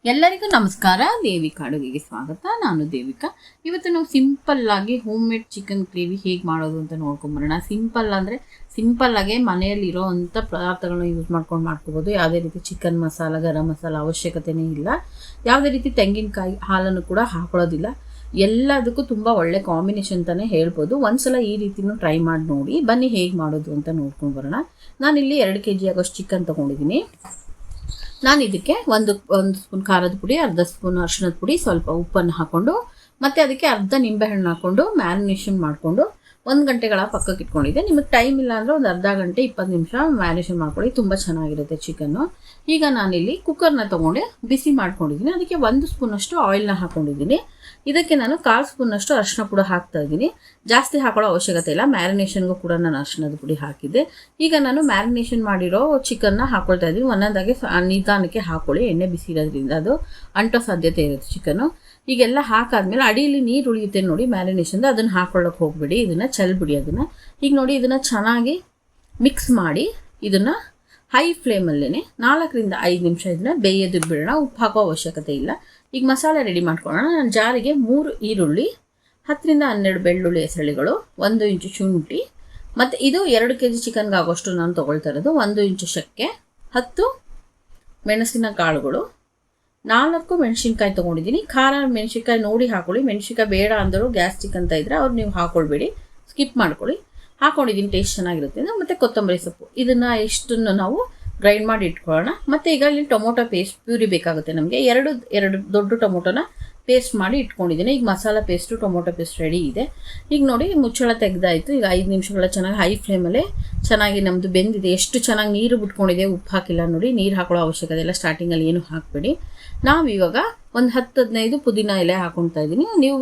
ಎಲ್ಲರಿಗೂ ನಮಸ್ಕಾರ. ದೇವಿಕಾ ಅಡುಗೆಗೆ ಸ್ವಾಗತ. ನಾನು ದೇವಿಕಾ. ಇವತ್ತು ನಾವು ಸಿಂಪಲ್ ಆಗಿ ಹೋಮ್ ಮೇಡ್ ಚಿಕನ್ ಗ್ರೇವಿ ಹೇಗೆ ಮಾಡೋದು ಅಂತ ನೋಡ್ಕೊಂಬರೋಣ. ಸಿಂಪಲ್ ಆಗಿ ಮನೆಯಲ್ಲಿ ಇರೋವಂಥ ಪದಾರ್ಥಗಳನ್ನ ಯೂಸ್ ಮಾಡ್ಕೋಬೋದು. ಯಾವುದೇ ರೀತಿ ಚಿಕನ್ ಮಸಾಲ, ಗರಂ ಮಸಾಲ ಅವಶ್ಯಕತೆನೇ ಇಲ್ಲ. ಯಾವುದೇ ರೀತಿ ತೆಂಗಿನಕಾಯಿ ಹಾಲನ್ನು ಕೂಡ ಹಾಕೊಳ್ಳೋದಿಲ್ಲ. ಎಲ್ಲದಕ್ಕೂ ತುಂಬ ಒಳ್ಳೆ ಕಾಂಬಿನೇಷನ್ ಅಂತಲೇ ಹೇಳ್ಬೋದು. ಒಂದ್ಸಲ ಈ ರೀತಿನೂ ಟ್ರೈ ಮಾಡಿ ನೋಡಿ. ಬನ್ನಿ ಹೇಗೆ ಮಾಡೋದು ಅಂತ ನೋಡ್ಕೊಂಡು ಬರೋಣ. ನಾನಿಲ್ಲಿ 2 kg ಆಗೋಷ್ಟು ಚಿಕನ್ ತೊಗೊಂಡಿದ್ದೀನಿ. ನಾನು ಇದಕ್ಕೆ ಒಂದು ಸ್ಪೂನ್ ಖಾರದ ಪುಡಿ, ಅರ್ಧ ಸ್ಪೂನ್ ಅರಿಶಿಣದ ಪುಡಿ, ಸ್ವಲ್ಪ ಉಪ್ಪನ್ನು ಹಾಕ್ಕೊಂಡು ಮತ್ತು ಅದಕ್ಕೆ ಅರ್ಧ ನಿಂಬೆಹಣ್ಣು ಹಾಕ್ಕೊಂಡು ಮ್ಯಾರಿನೇಷನ್ ಮಾಡಿಕೊಂಡು 1 ಗಂಟೆಗಳ ಪಕ್ಕಕ್ಕೆ ಇಟ್ಕೊಂಡಿದ್ದೆ. ನಿಮಗೆ ಟೈಮ್ ಇಲ್ಲ ಅಂದರೆ ಒಂದು ಅರ್ಧ ಗಂಟೆ 20 ನಿಮಿಷ ಮ್ಯಾರಿನೇಷನ್ ಮಾಡ್ಕೊಳ್ಳಿ, ತುಂಬ ಚೆನ್ನಾಗಿರುತ್ತೆ ಚಿಕನ್ನು. ಈಗ ನಾನಿಲ್ಲಿ ಕುಕ್ಕರ್ನ ತೊಗೊಂಡು ಬಿಸಿ ಮಾಡ್ಕೊಂಡಿದ್ದೀನಿ. ಅದಕ್ಕೆ 1 ಸ್ಪೂನಷ್ಟು ಆಯಿಲ್ನ ಹಾಕ್ಕೊಂಡಿದ್ದೀನಿ. ಇದಕ್ಕೆ ನಾನು 1/4 ಸ್ಪೂನಷ್ಟು ಅರಿಶಿನ ಪುಡಿ ಹಾಕ್ತಾ ಇದ್ದೀನಿ. ಜಾಸ್ತಿ ಹಾಕೊಳ್ಳೋ ಅವಶ್ಯಕತೆ ಇಲ್ಲ. ಮ್ಯಾರಿನೇಷನ್ಗೂ ಕೂಡ ನಾನು ಅರಿಶಿನದ ಪುಡಿ ಹಾಕಿದ್ದೆ. ಈಗ ನಾನು ಮ್ಯಾರಿನೇಷನ್ ಮಾಡಿರೋ ಚಿಕನ್ನ ಹಾಕ್ಕೊಳ್ತಾ ಇದ್ದೀನಿ. ಒಂದೊಂದಾಗಿ ನಿಧಾನಕ್ಕೆ ಹಾಕ್ಕೊಳ್ಳಿ, ಎಣ್ಣೆ ಬಿಸಿ ಇರೋದ್ರಿಂದ ಅದು ಅಂಟೋ ಸಾಧ್ಯತೆ ಇರುತ್ತೆ ಚಿಕನ್ನು. ಈಗೆಲ್ಲ ಹಾಕಾದ್ಮೇಲೆ ಅಡಿಯಲ್ಲಿ ನೀರು ಉಳಿಯುತ್ತೆ ನೋಡಿ ಮ್ಯಾರಿನೇಷನ್ದು, ಅದನ್ನು ಹಾಕೊಳ್ಳೋಕೆ ಹೋಗ್ಬಿಡಿ, ಇದನ್ನು ಚೆಲ್ಬಿಡಿ ಅದನ್ನು. ಈಗ ನೋಡಿ ಇದನ್ನು ಚೆನ್ನಾಗಿ ಮಿಕ್ಸ್ ಮಾಡಿ ಇದನ್ನು ಹೈ ಫ್ಲೇಮಲ್ಲೇ 4 ರಿಂದ 5 ನಿಮಿಷ ಇದನ್ನು ಬೇಯೋದು ಬಿಡೋಣ. ಉಪ್ಪು ಹಾಕೋ ಅವಶ್ಯಕತೆ ಇಲ್ಲ. ಈಗ ಮಸಾಲೆ ರೆಡಿ ಮಾಡ್ಕೊಳ್ಳೋಣ. ನಾನು ಜಾರಿಗೆ 3 ಈರುಳ್ಳಿ, 10 ರಿಂದ 12 ಬೆಳ್ಳುಳ್ಳಿ ಹೆಸರುಗಳು, 1 ಇಂಚು ಶುಂಠಿ, ಮತ್ತು ಇದು 2 kg ಚಿಕನ್ಗೆ ಆಗೋಷ್ಟು ನಾನು ತೊಗೊಳ್ತಾ ಇರೋದು. 1 ಇಂಚು ಚಕ್ಕೆ, 10 ಮೆಣಸಿನ ಕಾಳುಗಳು, 4 ಮೆಣಸಿನ್ಕಾಯಿ ತೊಗೊಂಡಿದ್ದೀನಿ. ಖಾರ ಮೆಣಸಿನ್ಕಾಯಿ ನೋಡಿ ಹಾಕೊಳ್ಳಿ. ಮೆಣಸಿನ್ಕಾಯಿ ಬೇಡ ಅಂದರೂ ಗ್ಯಾಸ್ಟ್ರಿಕ್ ಅಂತ ಇದ್ದರೆ ಅವ್ರು ನೀವು ಹಾಕ್ಕೊಳ್ಬೇಡಿ, ಸ್ಕಿಪ್ ಮಾಡ್ಕೊಳ್ಳಿ. ಹಾಕ್ಕೊಂಡಿದ್ದೀನಿ, ಟೇಸ್ಟ್ ಚೆನ್ನಾಗಿರುತ್ತೆ. ಮತ್ತು ಕೊತ್ತಂಬರಿ ಸೊಪ್ಪು, ಇದನ್ನು ಇಷ್ಟನ್ನು ನಾವು ಗ್ರೈಂಡ್ ಮಾಡಿ ಇಟ್ಕೊಳ್ಳೋಣ. ಮತ್ತು ಈಗ ಇಲ್ಲಿ ಟೊಮೊಟೊ ಪೇಸ್ಟ್ ಪ್ಯೂರಿ ಬೇಕಾಗುತ್ತೆ ನಮಗೆ. ಎರಡು ದೊಡ್ಡ ಟೊಮೊಟೊನ ಪೇಸ್ಟ್ ಮಾಡಿ ಇಟ್ಕೊಂಡಿದ್ದೀನಿ. ಈಗ masala paste, tomato paste ready ಇದೆ. ಈಗ ನೋಡಿ ಮುಚ್ಚಳ ತೆಗೆದಾಯಿತು. ಈಗ 5 ನಿಮಿಷಗಳ ಚೆನ್ನಾಗಿ ಹೈ ಫ್ಲೇಮಲ್ಲೇ ಚೆನ್ನಾಗಿ ನಮ್ಮದು ಬೆಂದಿದೆ. ಎಷ್ಟು ಚೆನ್ನಾಗಿ ನೀರು ಬಿಟ್ಕೊಂಡಿದೆ, ಉಪ್ಪು ಹಾಕಿಲ್ಲ ನೋಡಿ. ನೀರು ಹಾಕೊಳ್ಳೋ ಅವಶ್ಯಕತೆ ಇಲ್ಲ, ಸ್ಟಾರ್ಟಿಂಗಲ್ಲಿ ಏನು ಹಾಕಬೇಡಿ. ನಾವು ಇವಾಗ ಒಂದು 10-15 ಪುದೀನ ಎಲೆ ಹಾಕೊಳ್ತಾ ಇದ್ದೀನಿ. ನೀವು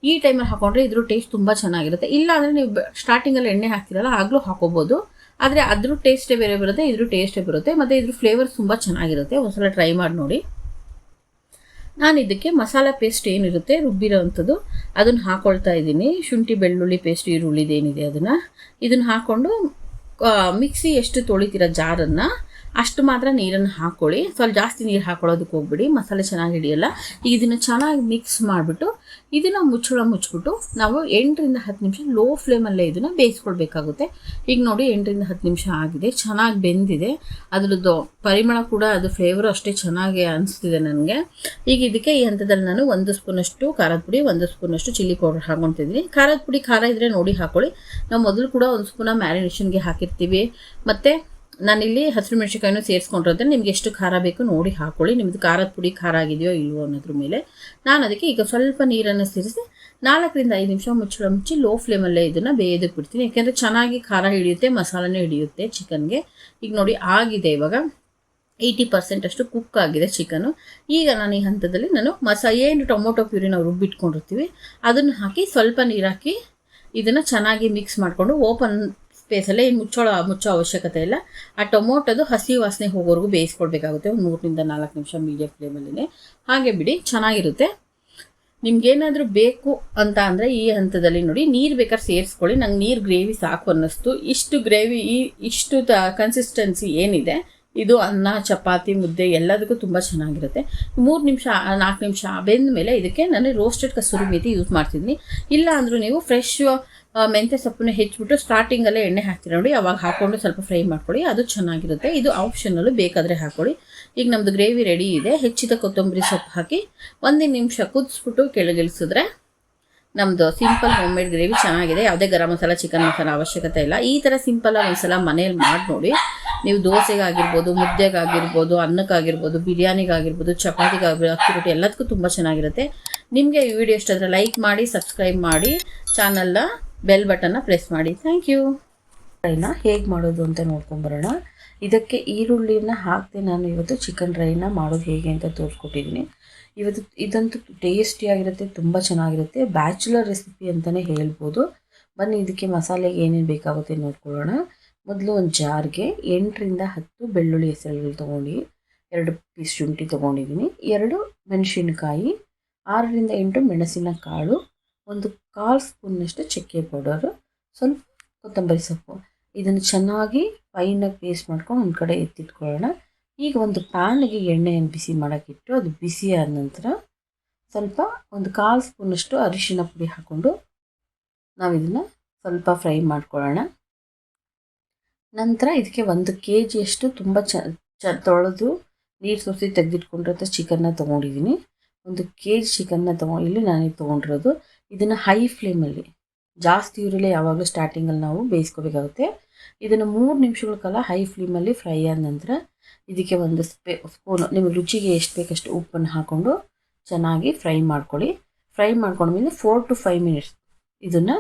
ಈ ಟೈಮಲ್ಲಿ ಹಾಕೊಂಡ್ರೆ ಇದ್ರ ಟೇಸ್ಟ್ ತುಂಬ ಚೆನ್ನಾಗಿರುತ್ತೆ. ಇಲ್ಲ ಅಂದರೆ ನೀವು ಸ್ಟಾರ್ಟಿಂಗಲ್ಲಿ ಎಣ್ಣೆ ಹಾಕ್ತಿರಲ್ಲ ಆಗಲೂ ಹಾಕೋಬೋದು. ಆದರೆ ಅದ್ರ ಟೇಸ್ಟೇ ಬೇರೆ ಬರುತ್ತೆ, ಇದ್ರ ಟೇಸ್ಟೇ ಬರುತ್ತೆ, ಮತ್ತು ಇದ್ರ ಫ್ಲೇವರ್ ತುಂಬ ಚೆನ್ನಾಗಿರುತ್ತೆ. ಒಂದ್ಸಲ ಟ್ರೈ ಮಾಡಿ ನೋಡಿ. ನಾನು ಇದಕ್ಕೆ ಮಸಾಲ ಪೇಸ್ಟ್ ಏನಿರುತ್ತೆ ರುಬ್ಬಿರೋ ಅಂಥದ್ದು ಅದನ್ನು ಹಾಕ್ಕೊಳ್ತಾ ಇದ್ದೀನಿ. ಶುಂಠಿ ಬೆಳ್ಳುಳ್ಳಿ ಪೇಸ್ಟ್, ಈರುಳ್ಳಿದೇನಿದೆ ಇದನ್ನು ಹಾಕ್ಕೊಂಡು ಮಿಕ್ಸಿ ಎಷ್ಟು ತೊಳಿತೀರ ಜಾರನ್ನು ಅಷ್ಟು ಮಾತ್ರ ನೀರನ್ನು ಹಾಕ್ಕೊಳ್ಳಿ. ಸ್ವಲ್ಪ ಜಾಸ್ತಿ ನೀರು ಹಾಕೊಳ್ಳೋದಕ್ಕೆ ಹೋಗ್ಬಿಡಿ, ಮಸಾಲೆ ಚೆನ್ನಾಗಿ ಹಿಡಿಯಲ್ಲ. ಈಗ ಇದನ್ನು ಚೆನ್ನಾಗಿ ಮಿಕ್ಸ್ ಮಾಡಿಬಿಟ್ಟು ಇದನ್ನು ಮುಚ್ಚಿಬಿಟ್ಟು ನಾವು 8 ರಿಂದ 10 ನಿಮಿಷ ಲೋ ಫ್ಲೇಮಲ್ಲೇ ಇದನ್ನು ಬೇಯಿಸ್ಕೊಳ್ಬೇಕಾಗುತ್ತೆ. ಈಗ ನೋಡಿ 8 ರಿಂದ 10 ನಿಮಿಷ ಆಗಿದೆ, ಚೆನ್ನಾಗಿ ಬೆಂದಿದೆ. ಅದ್ರದ್ದು ಪರಿಮಳ ಕೂಡ, ಅದು ಫ್ಲೇವರು ಅಷ್ಟೇ ಚೆನ್ನಾಗಿ ಅನಿಸ್ತಿದೆ ನನಗೆ. ಈಗ ಇದಕ್ಕೆ ಈ ಹಂತದಲ್ಲಿ ನಾನು 1 ಸ್ಪೂನಷ್ಟು ಖಾರದ ಪುಡಿ, 1 ಸ್ಪೂನಷ್ಟು ಚಿಲ್ಲಿ ಪೌಡರ್ ಹಾಕ್ಕೊತಿದ್ದೀನಿ. ಖಾರದ ಪುಡಿ ಖಾರ ಇದ್ದರೆ ನೋಡಿ ಹಾಕ್ಕೊಳ್ಳಿ. ನಾವು ಮೊದಲು ಕೂಡ 1 ಸ್ಪೂನ ಮ್ಯಾರಿನೇಷನ್ಗೆ ಹಾಕಿರ್ತೀವಿ. ಮತ್ತು ನಾನಿಲ್ಲಿ ಹಸಿರು ಮೆಣಸಿನ್ಕಾಯಿನೂ ಸೇರಿಸ್ಕೊಂಡಿರೋದ್ರೆ ನಿಮ್ಗೆ ಎಷ್ಟು ಖಾರ ಬೇಕು ನೋಡಿ ಹಾಕ್ಕೊಳ್ಳಿ. ನಿಮ್ಮದು ಖಾರದ ಪುಡಿ ಖಾರ ಆಗಿದೆಯೋ ಇಲ್ವೋ ಅನ್ನೋದ್ರ ಮೇಲೆ. ನಾನು ಅದಕ್ಕೆ ಈಗ ಸ್ವಲ್ಪ ನೀರನ್ನು ಸೇರಿಸಿ 4 ರಿಂದ 5 ನಿಮಿಷ ಮುಚ್ಚಿ ಲೋ ಫ್ಲೇಮಲ್ಲೇ ಇದನ್ನು ಬೇಯೋದಕ್ಕೆ ಬಿಡ್ತೀನಿ. ಯಾಕೆಂದರೆ ಚೆನ್ನಾಗಿ ಖಾರ ಹಿಡಿಯುತ್ತೆ, ಮಸಾಲನೇ ಹಿಡಿಯುತ್ತೆ ಚಿಕನ್ಗೆ. ಈಗ ನೋಡಿ ಆಗಿದೆ, ಇವಾಗ 80% ಅಷ್ಟು ಕುಕ್ ಆಗಿದೆ ಚಿಕನ್ನು. ಈಗ ನಾನು ಈ ಹಂತದಲ್ಲಿ ಏನು ಟೊಮೊಟೊ ಪ್ಯೂರಿ ನಾವು ರುಬ್ಬಿಟ್ಕೊಂಡಿರ್ತೀವಿ ಅದನ್ನು ಹಾಕಿ ಸ್ವಲ್ಪ ನೀರು ಹಾಕಿ ಇದನ್ನು ಚೆನ್ನಾಗಿ ಮಿಕ್ಸ್ ಮಾಡಿಕೊಂಡು ಓಪನ್ ಸ್ಪೇಸಲ್ಲೇ ಮುಚ್ಚೋ ಅವಶ್ಯಕತೆ ಇಲ್ಲ. ಆ ಟೊಮೊಟೊದು ಹಸಿ ವಾಸನೆ ಹೋಗೋವರೆಗೂ ಬೇಯಿಸ್ಕೊಳ್ಬೇಕಾಗುತ್ತೆ. ಒಂದು 3 ರಿಂದ 4 ನಿಮಿಷ ಮೀಡಿಯಂ ಫ್ಲೇಮಲ್ಲೇ. ಹಾಗೆ ಬಿಡಿ, ಚೆನ್ನಾಗಿರುತ್ತೆ. ನಿಮ್ಗೇನಾದರೂ ಬೇಕು ಅಂತ ಅಂದರೆ ಈ ಹಂತದಲ್ಲಿ ನೋಡಿ ನೀರು ಬೇಕಾದ್ರೆ ಸೇರಿಸ್ಕೊಳ್ಳಿ. ನಂಗೆ ನೀರು ಗ್ರೇವಿ ಸಾಕು ಅನ್ನಿಸ್ತು. ಇಷ್ಟು ಗ್ರೇವಿ, ಇಷ್ಟು ಕನ್ಸಿಸ್ಟೆನ್ಸಿ ಏನಿದೆ ಇದು ಅನ್ನ, ಚಪಾತಿ, ಮುದ್ದೆ ಎಲ್ಲದಕ್ಕೂ ತುಂಬ ಚೆನ್ನಾಗಿರುತ್ತೆ. 3 ನಿಮಿಷ 4 ನಿಮಿಷ ಬೆಂದ ಮೇಲೆ ಇದಕ್ಕೆ ನಾನು ರೋಸ್ಟೆಡ್ ಕಸೂರಿ ಮೇಥಿ ಯೂಸ್ ಮಾಡ್ತಿದ್ದೀನಿ. ಇಲ್ಲ ಅಂದರೂ ನೀವು ಫ್ರೆಶ್ ಮೆಂತ್ಯ ಸೊಪ್ಪನ್ನ ಹೆಚ್ಚಿಬಿಟ್ಟು ಸ್ಟಾರ್ಟಿಂಗಲ್ಲೇ ಎಣ್ಣೆ ಹಾಕ್ತೀರ ನೋಡಿ, ಅವಾಗ ಹಾಕ್ಕೊಂಡು ಸ್ವಲ್ಪ ಫ್ರೈ ಮಾಡ್ಕೊಳ್ಳಿ, ಅದು ಚೆನ್ನಾಗಿರುತ್ತೆ. ಇದು ಆಪ್ಷನಲ್ಲು, ಬೇಕಾದರೆ ಹಾಕ್ಕೊಳ್ಳಿ. ಈಗ ನಮ್ಮದು ಗ್ರೇವಿ ರೆಡಿ ಇದೆ. ಹೆಚ್ಚಿದ ಕೊತ್ತಂಬರಿ ಸೊಪ್ಪು ಹಾಕಿ 1 ನಿಮಿಷ ಕುದಿಸ್ಬಿಟ್ಟು ಕೆಳಗಿಳಿಸಿದ್ರೆ ನಮ್ಮದು ಸಿಂಪಲ್ ಹೋಮ್ ಮೇಡ್ ಗ್ರೇವಿ ಚೆನ್ನಾಗಿದೆ. ಯಾವುದೇ ಗರಂ ಮಸಾಲ, ಚಿಕನ್ ಮಸಾಲ ಅವಶ್ಯಕತೆ ಇಲ್ಲ. ಈ ಥರ ಸಿಂಪಲಾಗಿ ಒಂದ್ಸಲ ಮನೇಲಿ ಮಾಡಿ ನೋಡಿ. ನೀವು ದೋಸೆಗಾಗಿರ್ಬೋದು, ಮುದ್ದೆಗಾಗಿರ್ಬೋದು, ಅನ್ನಕ್ಕಾಗಿರ್ಬೋದು, ಬಿರಿಯಾನಿಗಾಗಿರ್ಬೋದು, ಚಪಾತಿಗಾಗಿರ್ಬೋದು, ಅಕ್ಕಿ ರೊಟ್ಟಿ ಎಲ್ಲದಕ್ಕೂ ತುಂಬ ಚೆನ್ನಾಗಿರುತ್ತೆ. ನಿಮಗೆ ಈ ವಿಡಿಯೋ ಇಷ್ಟ ಆದರೆ ಲೈಕ್ ಮಾಡಿ, ಸಬ್ಸ್ಕ್ರೈಬ್ ಮಾಡಿ, ಚಾನಲ್ನ ಬೆಲ್ ಬಟನ್ನ ಪ್ರೆಸ್ ಮಾಡಿ. Thank you. ರೈನ ಹೇಗೆ ಮಾಡೋದು ಅಂತ ನೋಡ್ಕೊಂಬರೋಣ. ಇದಕ್ಕೆ ಈರುಳ್ಳಿನ ಹಾಕದೆ ನಾನು ಇವತ್ತು ಚಿಕನ್ ರೈನ ಮಾಡೋದು ಹೇಗೆ ಅಂತ ತೋರಿಸ್ಕೊಟ್ಟಿದ್ದೀನಿ. ಇದಂತೂ ಟೇಸ್ಟಿಯಾಗಿರುತ್ತೆ, ತುಂಬ ಚೆನ್ನಾಗಿರುತ್ತೆ. ಬ್ಯಾಚುಲರ್ ರೆಸಿಪಿ ಅಂತಲೇ ಹೇಳ್ಬೋದು. ಬನ್ನಿ ಇದಕ್ಕೆ ಮಸಾಲೆಗೆ ಏನೇನು ಬೇಕಾಗುತ್ತೆ ನೋಡ್ಕೊಳ್ಳೋಣ. ಮೊದಲು ಒಂದು ಜಾರ್ಗೆ 8 ರಿಂದ 10 ಬೆಳ್ಳುಳ್ಳಿ ಹೆಸರುಗಳು ತೊಗೊಂಡು, 2 ಪೀಸ್ ಶುಂಠಿ ತೊಗೊಂಡಿದ್ದೀನಿ, 2 ಮೆಣಸಿನಕಾಯಿ, 6 ರಿಂದ 8 ಮೆಣಸಿನ ಕಾಳು, 1/4 ಸ್ಪೂನ್ನಷ್ಟು ಚಕ್ಕೆ ಪೌಡರು, ಸ್ವಲ್ಪ ಕೊತ್ತಂಬರಿ ಸೊಪ್ಪು. ಇದನ್ನು ಚೆನ್ನಾಗಿ ಫೈನಾಗಿ ಪೇಸ್ಟ್ ಮಾಡ್ಕೊಂಡು ಒಂದು ಕಡೆ ಎತ್ತಿಟ್ಕೊಳ್ಳೋಣ. ಈಗ ಒಂದು ಪ್ಯಾನ್ಗೆ ಎಣ್ಣೆಯನ್ನು ಬಿಸಿ ಮಾಡೋಕ್ಕಿಟ್ಟು ಅದು ಬಿಸಿ ಆದ ನಂತರ ಸ್ವಲ್ಪ ಒಂದು 1/4 ಸ್ಪೂನಷ್ಟು ಅರಿಶಿನ ಪುಡಿ ಹಾಕ್ಕೊಂಡು ನಾವು ಇದನ್ನು ಸ್ವಲ್ಪ ಫ್ರೈ ಮಾಡ್ಕೊಳ್ಳೋಣ. ನಂತರ ಇದಕ್ಕೆ 1 kgಯಷ್ಟು ತುಂಬ ತೊಳೆದು ನೀರು ಸೋಸಿ ತೆಗೆದಿಟ್ಕೊಂಡಿರೋ ಚಿಕನ್ನ ತೊಗೊಂಡಿದ್ದೀನಿ. 1 kg ಚಿಕನ್ನ ಇಲ್ಲಿ ನಾನೀಗ ತೊಗೊಂಡಿರೋದು. ಇದನ್ನು ಹೈ ಫ್ಲೇಮಲ್ಲಿ, ಜಾಸ್ತಿ ಉರಿಲೇ ಯಾವಾಗಲೂ ಸ್ಟಾರ್ಟಿಂಗಲ್ಲಿ ನಾವು ಬೇಯಿಸ್ಕೋಬೇಕಾಗುತ್ತೆ. ಇದನ್ನು 3 ನಿಮಿಷಗಳ ಕಾಲ ಹೈ ಫ್ಲೇಮಲ್ಲಿ ಫ್ರೈ ಆದ ನಂತರ ಇದಕ್ಕೆ 1 ಸ್ಪೂನು ನಿಮಗೆ ರುಚಿಗೆ ಎಷ್ಟು ಬೇಕಷ್ಟು ಉಪ್ಪನ್ನು ಹಾಕ್ಕೊಂಡು ಚೆನ್ನಾಗಿ ಫ್ರೈ ಮಾಡ್ಕೊಳ್ಳಿ. ಫ್ರೈ ಮಾಡ್ಕೊಂಡ್ಮೇಲೆ 4 to 5 ಮಿನಿಟ್ಸ್ ಇದನ್ನು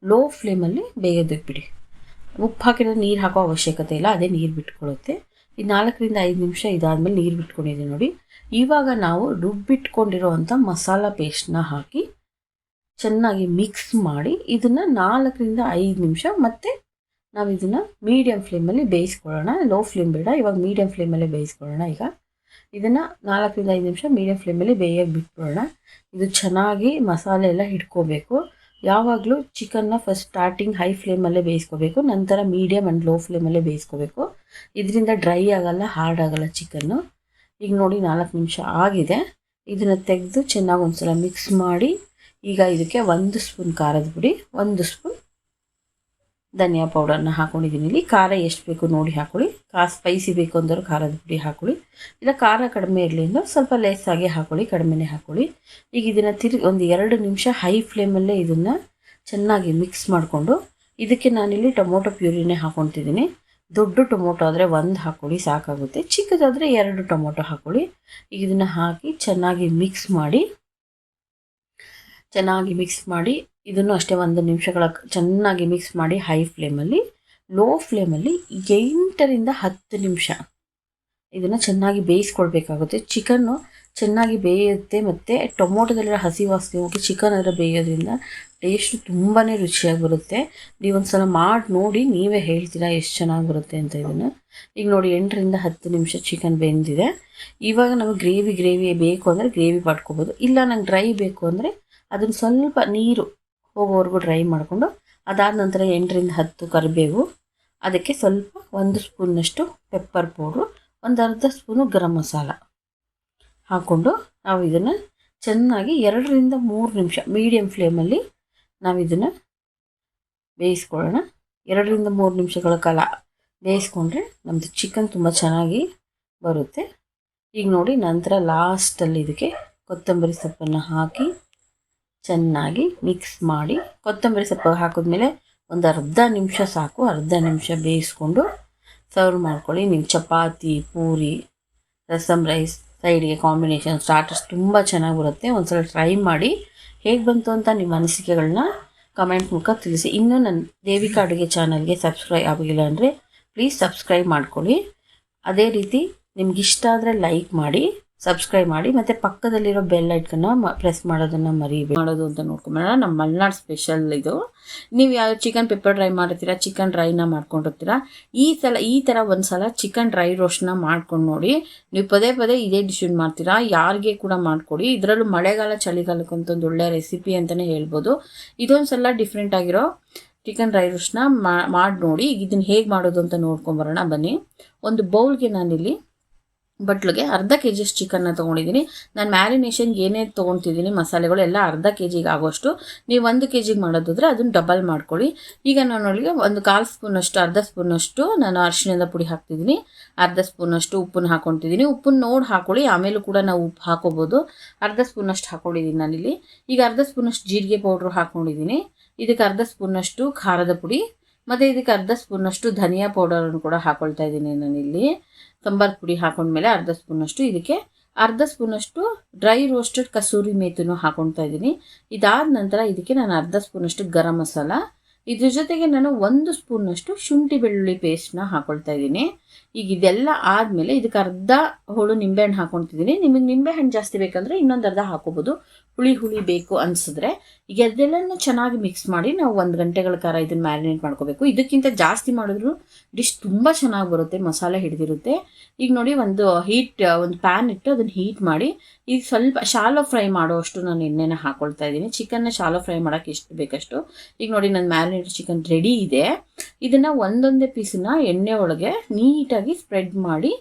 ಲೋ ಫ್ಲೇಮಲ್ಲಿ ಬೇಯೋದಕ್ಕೆ ಬಿಡಿ. ಉಪ್ಪು ಹಾಕಿದ್ರೆ ನೀರು ಹಾಕೋ ಅವಶ್ಯಕತೆ ಇಲ್ಲ, ಅದೇ ನೀರು ಬಿಟ್ಕೊಳ್ಳುತ್ತೆ. ಈ 4 ರಿಂದ 5 ನಿಮಿಷ ಇದಾದಮೇಲೆ ನೀರು ಬಿಟ್ಕೊಂಡಿದ್ದೀನಿ ನೋಡಿ. ಇವಾಗ ನಾವು ರುಬ್ಬಿಟ್ಕೊಂಡಿರೋ ಅಂಥ ಮಸಾಲ ಪೇಸ್ಟ್ನ ಹಾಕಿ ಚೆನ್ನಾಗಿ ಮಿಕ್ಸ್ ಮಾಡಿ ಇದನ್ನು 4 ರಿಂದ 5 ನಿಮಿಷ ಮತ್ತೆ ನಾವು ಇದನ್ನು ಮೀಡಿಯಮ್ ಫ್ಲೇಮಲ್ಲಿ ಬೇಯಿಸ್ಕೊಳ್ಳೋಣ. ಲೋ ಫ್ಲೇಮ್ ಬೇಡ, ಇವಾಗ ಮೀಡಿಯಮ್ ಫ್ಲೇಮಲ್ಲೇ ಬೇಯಿಸ್ಕೊಳ್ಳೋಣ. ಈಗ ಇದನ್ನು 4 ರಿಂದ 5 ನಿಮಿಷ ಮೀಡಿಯಮ್ ಫ್ಲೇಮಲ್ಲಿ ಬೇಯಕ್ಕೆ ಬಿಟ್ಬಿಡೋಣ. ಇದು ಚೆನ್ನಾಗಿ ಮಸಾಲೆ ಎಲ್ಲ ಹಿಡ್ಕೋಬೇಕು. ಯಾವಾಗಲೂ ಚಿಕನ್ನ ಫಸ್ಟ್ ಸ್ಟಾರ್ಟಿಂಗ್ ಹೈ ಫ್ಲೇಮಲ್ಲೇ ಬೇಯಿಸ್ಕೋಬೇಕು, ನಂತರ ಮೀಡಿಯಮ್ ಆ್ಯಂಡ್ ಲೋ ಫ್ಲೇಮಲ್ಲೇ ಬೇಯಿಸ್ಕೋಬೇಕು. ಇದರಿಂದ ಡ್ರೈ ಆಗಲ್ಲ, ಹಾರ್ಡ್ ಆಗಲ್ಲ ಚಿಕನ್ನು. ಈಗ ನೋಡಿ 4 ನಿಮಿಷ ಆಗಿದೆ. ಇದನ್ನು ತೆಗೆದು ಚೆನ್ನಾಗಿ ಒಂದ್ಸಲ ಮಿಕ್ಸ್ ಮಾಡಿ ಈಗ ಇದಕ್ಕೆ 1 ಸ್ಪೂನ್ ಖಾರದ ಪುಡಿ, 1 ಸ್ಪೂನ್ ಧನಿಯಾ ಪೌಡರ್ನ ಹಾಕ್ಕೊಂಡಿದ್ದೀನಿ. ಇಲ್ಲಿ ಖಾರ ಎಷ್ಟು ಬೇಕು ನೋಡಿ ಹಾಕ್ಕೊಳ್ಳಿ. ಸ್ಪೈಸಿ ಬೇಕು ಅಂದರೂ ಖಾರದ ಪುಡಿ ಹಾಕ್ಕೊಳ್ಳಿ, ಇಲ್ಲ ಖಾರ ಕಡಿಮೆ ಇರಲಿ ಅಂದ್ರೆ ಸ್ವಲ್ಪ ಲೇಸಾಗಿ ಹಾಕ್ಕೊಳ್ಳಿ, ಕಡಿಮೆನೇ ಹಾಕ್ಕೊಳ್ಳಿ. ಈಗ ಇದನ್ನು ಒಂದು 2 ನಿಮಿಷ ಹೈ ಫ್ಲೇಮಲ್ಲೇ ಇದನ್ನು ಚೆನ್ನಾಗಿ ಮಿಕ್ಸ್ ಮಾಡಿಕೊಂಡು ಇದಕ್ಕೆ ನಾನಿಲ್ಲಿ ಟೊಮೊಟೊ ಪ್ಯೂರಿನೇ ಹಾಕ್ಕೊತಿದ್ದೀನಿ. ದೊಡ್ಡ ಟೊಮೊಟೊ ಆದರೆ 1 ಹಾಕ್ಕೊಳ್ಳಿ ಸಾಕಾಗುತ್ತೆ, ಚಿಕ್ಕದಾದರೆ 2 ಟೊಮೊಟೊ ಹಾಕ್ಕೊಳ್ಳಿ. ಈಗ ಇದನ್ನು ಹಾಕಿ ಚೆನ್ನಾಗಿ ಮಿಕ್ಸ್ ಮಾಡಿ ಇದನ್ನು ಅಷ್ಟೇ 1 ನಿಮಿಷಗಳ ಚೆನ್ನಾಗಿ ಮಿಕ್ಸ್ ಮಾಡಿ ಹೈ ಫ್ಲೇಮಲ್ಲಿ. ಲೋ ಫ್ಲೇಮಲ್ಲಿ 8 ರಿಂದ 10 ನಿಮಿಷ ಇದನ್ನು ಚೆನ್ನಾಗಿ ಬೇಯಿಸ್ಕೊಳ್ಬೇಕಾಗುತ್ತೆ. ಚಿಕನ್ನು ಚೆನ್ನಾಗಿ ಬೇಯುತ್ತೆ ಮತ್ತು ಟೊಮೊಟೊದಲ್ಲಿರೋ ಹಸಿ ವಾಸನೆ ಹೋಗಿ ಚಿಕನ್ ಅದರ ಬೇಯೋದ್ರಿಂದ ಟೇಸ್ಟು ತುಂಬಾ ರುಚಿಯಾಗಿ ಬರುತ್ತೆ. ನೀವೊಂದು ಸಲ ಮಾಡಿ ನೋಡಿ, ನೀವೇ ಹೇಳ್ತೀರಾ ಎಷ್ಟು ಚೆನ್ನಾಗಿ ಬರುತ್ತೆ ಅಂತ. ಇದನ್ನು ಈಗ ನೋಡಿ 8 ರಿಂದ 10 ನಿಮಿಷ ಚಿಕನ್ ಬೆಂದಿದೆ. ಇವಾಗ ನಮಗೆ ಗ್ರೇವಿ ಬೇಕು ಅಂದರೆ ಗ್ರೇವಿ ಮಾಡ್ಕೋಬೋದು, ಇಲ್ಲ ನಂಗೆ ಡ್ರೈ ಬೇಕು ಅಂದರೆ ಅದನ್ನು ಸ್ವಲ್ಪ ನೀರು ಹೋಗೋವರೆಗೂ ಡ್ರೈ ಮಾಡಿಕೊಂಡು ಅದಾದ ನಂತರ 8 ರಿಂದ 10 ಕರಿಬೇವು, ಅದಕ್ಕೆ ಸ್ವಲ್ಪ 1 ಸ್ಪೂನ್ನಷ್ಟು ಪೆಪ್ಪರ್ ಪೌಡ್ರು, ಒಂದು ಅರ್ಧ ಸ್ಪೂನು ಗರಂ ಮಸಾಲ ಹಾಕ್ಕೊಂಡು ನಾವು ಇದನ್ನು ಚೆನ್ನಾಗಿ 2 ರಿಂದ 3 ನಿಮಿಷ ಮೀಡಿಯಮ್ ಫ್ಲೇಮಲ್ಲಿ ನಾವು ಇದನ್ನು ಬೇಯಿಸ್ಕೊಳ್ಳೋಣ. 2 ರಿಂದ 3 ನಿಮಿಷಗಳ ಕಾಲ ಬೇಯಿಸ್ಕೊಂಡ್ರೆ ನಮ್ಮದು ಚಿಕನ್ ತುಂಬ ಚೆನ್ನಾಗಿ ಬರುತ್ತೆ. ಈಗ ನೋಡಿ ನಂತರ ಲಾಸ್ಟಲ್ಲಿ ಇದಕ್ಕೆ ಕೊತ್ತಂಬರಿ ಸೊಪ್ಪನ್ನು ಹಾಕಿ ಚೆನ್ನಾಗಿ ಮಿಕ್ಸ್ ಮಾಡಿ, ಕೊತ್ತಂಬರಿ ಸೊಪ್ಪು ಹಾಕಿದ್ಮೇಲೆ ಒಂದು ಅರ್ಧ ನಿಮಿಷ ಸಾಕು, ಅರ್ಧ ನಿಮಿಷ ಬೇಯಿಸ್ಕೊಂಡು ಸರ್ವ್ ಮಾಡ್ಕೊಳ್ಳಿ. ನೀವು ಚಪಾತಿ, ಪೂರಿ, ರಸಮ್ ರೈಸ್ ಸೈಡ್ಗೆ ಕಾಂಬಿನೇಷನ್ ಸ್ಟಾರ್ಟರ್ಸ್ ತುಂಬ ಚೆನ್ನಾಗಿ ಬರುತ್ತೆ. ಒಂದ್ಸಲ ಟ್ರೈ ಮಾಡಿ, ಹೇಗೆ ಬಂತು ಅಂತ ನಿಮ್ಮ ಅನಿಸಿಕೆಗಳನ್ನ ಕಮೆಂಟ್ ಮೂಲಕ ತಿಳಿಸಿ. ಇನ್ನೂ ನನ್ನ ದೇವಿಕಾ ಅಡುಗೆ ಚಾನಲ್ಗೆ ಸಬ್ಸ್ಕ್ರೈಬ್ ಆಗಿಲ್ಲ ಅಂದರೆ ಪ್ಲೀಸ್ ಸಬ್ಸ್ಕ್ರೈಬ್ ಮಾಡ್ಕೊಳ್ಳಿ. ಅದೇ ರೀತಿ ನಿಮ್ಗಿಷ್ಟ ಆದರೆ ಲೈಕ್ ಮಾಡಿ, ಸಬ್ಸ್ಕ್ರೈಬ್ ಮಾಡಿ, ಮತ್ತು ಪಕ್ಕದಲ್ಲಿರೋ ಬೆಲ್ ಐಕನ್ನ ಪ್ರೆಸ್ ಮಾಡೋದನ್ನು ಮಾಡೋದು ಅಂತ ನೋಡ್ಕೊಂಬೋಣ. ನಮ್ಮ ಮಲೆನಾಡು ಸ್ಪೆಷಲ್ ಇದು. ನೀವು ಯಾವ chicken pepper dry ಮಾಡಿರ್ತೀರಾ, chicken drain ಮಾಡ್ಕೊಂಡಿರ್ತೀರಾ, ಈ ಥರ ಒಂದು ಸಲ ಚಿಕನ್ ಡ್ರೈ ರೋಸ್ಟ್ನ ಮಾಡ್ಕೊಂಡು ನೋಡಿ. ನೀವು ಪದೇ ಇದೇ ಡಿಶ್ ಮಾಡ್ತೀರಾ, ಯಾರಿಗೆ ಕೂಡ ಮಾಡಿಕೊಡಿ. ಇದರಲ್ಲೂ ಮಳೆಗಾಲ ಚಳಿಗಾಲಕ್ಕಂತ ಒಂದು ಒಳ್ಳೆಯ ರೆಸಿಪಿ ಅಂತಲೇ ಹೇಳ್ಬೋದು. ಇದೊಂದು ಸಲ ಡಿಫ್ರೆಂಟ್ ಆಗಿರೋ ಚಿಕನ್ ಡ್ರೈ ರೋಸ್ಟ್ನ ಮಾಡಿ ನೋಡಿ. ಈಗ ಇದನ್ನು ಹೇಗೆ ಮಾಡೋದು ಅಂತ ನೋಡ್ಕೊಂಬರೋಣ ಬನ್ನಿ. ಒಂದು ಬೌಲ್ಗೆ ನಾನಿಲ್ಲಿ ಬಟ್ಲಿಗೆ ಅರ್ಧ kg ಚಿಕನ್ನ ತೊಗೊಂಡಿದ್ದೀನಿ. ನಾನು ಮ್ಯಾರಿನೇಷನ್ಗೆ ಏನೇ ತೊಗೊತಿದ್ದೀನಿ ಮಸಾಲೆಗಳು ಎಲ್ಲ ಅರ್ಧ kg ಆಗೋಷ್ಟು. ನೀವು 1 kg ಮಾಡೋದಾದರೆ ಅದನ್ನು ಡಬಲ್ ಮಾಡ್ಕೊಳ್ಳಿ. ಈಗ ನಾನು ಒಳಗೆ ಒಂದು 1/4 ಸ್ಪೂನಷ್ಟು, ಅರ್ಧ ಸ್ಪೂನಷ್ಟು ನಾನು ಅರಿಶಿಣದ ಪುಡಿ ಹಾಕ್ತಿದ್ದೀನಿ, ಅರ್ಧ ಸ್ಪೂನಷ್ಟು ಉಪ್ಪನ್ನು ಹಾಕ್ಕೊತಿದ್ದೀನಿ. ಉಪ್ಪನ್ನು ನೋಡಿ ಹಾಕ್ಕೊಳ್ಳಿ, ಆಮೇಲೂ ಕೂಡ ನಾವು ಉಪ್ಪು ಹಾಕೋಬೋದು. ಅರ್ಧ ಸ್ಪೂನಷ್ಟು ಹಾಕ್ಕೊಂಡಿದ್ದೀನಿ ನಾನಿಲ್ಲಿ. ಈಗ ಅರ್ಧ ಸ್ಪೂನಷ್ಟು ಜೀರಿಗೆ ಪೌಡ್ರು ಹಾಕ್ಕೊಂಡಿದ್ದೀನಿ. ಇದಕ್ಕೆ ಅರ್ಧ ಸ್ಪೂನಷ್ಟು ಖಾರದ ಪುಡಿ ಮತ್ತು ಇದಕ್ಕೆ ಅರ್ಧ ಸ್ಪೂನಷ್ಟು ಧನಿಯಾ ಪೌಡರನ್ನು ಕೂಡ ಹಾಕ್ಕೊಳ್ತಾ ಇದ್ದೀನಿ ನಾನಿಲ್ಲಿ. ಸಾಂಬಾರು ಪುಡಿ ಹಾಕೊಂಡ್ಮೇಲೆ ಅರ್ಧ ಸ್ಪೂನಷ್ಟು, ಇದಕ್ಕೆ ಅರ್ಧ ಸ್ಪೂನಷ್ಟು ಡ್ರೈ ರೋಸ್ಟೆಡ್ ಕಸೂರಿ ಮೇಥಿನೂ ಹಾಕೊಳ್ತಾ ಇದ್ದೀನಿ. ಇದಾದ ನಂತರ ಇದಕ್ಕೆ ನಾನು ಅರ್ಧ ಸ್ಪೂನಷ್ಟು ಗರಂ ಮಸಾಲ, ಇದ್ರ ಜೊತೆಗೆ ನಾನು 1 ಸ್ಪೂನಷ್ಟು ಶುಂಠಿ ಬೆಳ್ಳುಳ್ಳಿ ಪೇಸ್ಟ್ನ ಹಾಕೊಳ್ತಾ ಇದ್ದೀನಿ. ಈಗ ಇದೆಲ್ಲ ಆದಮೇಲೆ ಇದಕ್ಕೆ ಅರ್ಧ ಹೋಳು ನಿಂಬೆಹಣ್ಣು ಹಾಕೊತಿದ್ದೀನಿ. ನಿಮಗೆ ನಿಂಬೆಹಣ್ಣು ಜಾಸ್ತಿ ಬೇಕಂದರೆ ಇನ್ನೊಂದು ಅರ್ಧ ಹಾಕೋಬೋದು, ಹುಳಿ ಬೇಕು ಅನಿಸಿದ್ರೆ. ಈಗ ಅದೆಲ್ಲನೂ ಚೆನ್ನಾಗಿ ಮಿಕ್ಸ್ ಮಾಡಿ ನಾವು 1 ಗಂಟೆಗಳ ಕಾಲ ಇದನ್ನು ಮ್ಯಾರಿನೇಟ್ ಮಾಡ್ಕೋಬೇಕು. ಇದಕ್ಕಿಂತ ಜಾಸ್ತಿ ಮಾಡಿದ್ರು ಡಿಶ್ ತುಂಬ ಚೆನ್ನಾಗಿ ಬರುತ್ತೆ, ಮಸಾಲೆ ಹಿಡಿದಿರುತ್ತೆ. ಈಗ ನೋಡಿ ಒಂದು ಪ್ಯಾನ್ ಇಟ್ಟು ಅದನ್ನು ಹೀಟ್ ಮಾಡಿ ಈಗ ಸ್ವಲ್ಪ ಶಾಲೋ ಫ್ರೈ ಮಾಡೋಷ್ಟು ನಾನು ಎಣ್ಣೆನ ಹಾಕೊಳ್ತಾ ಇದ್ದೀನಿ. ಚಿಕನ್ನ ಶಾಲೋ ಫ್ರೈ ಮಾಡೋಕ್ಕೆ ಎಷ್ಟು ಬೇಕಷ್ಟು. ಈಗ ನೋಡಿ ನನ್ನ ಮ್ಯಾರಿನೇಟೆಡ್ ಚಿಕನ್ ರೆಡಿ ಇದೆ. ಇದನ್ನು ಒಂದೊಂದೇ ಪೀಸನ್ನ ಎಣ್ಣೆ ಒಳಗೆ ನೀಟಾಗಿ ಸ್ಪ್ರೆಡ್ ಮಾಡಿ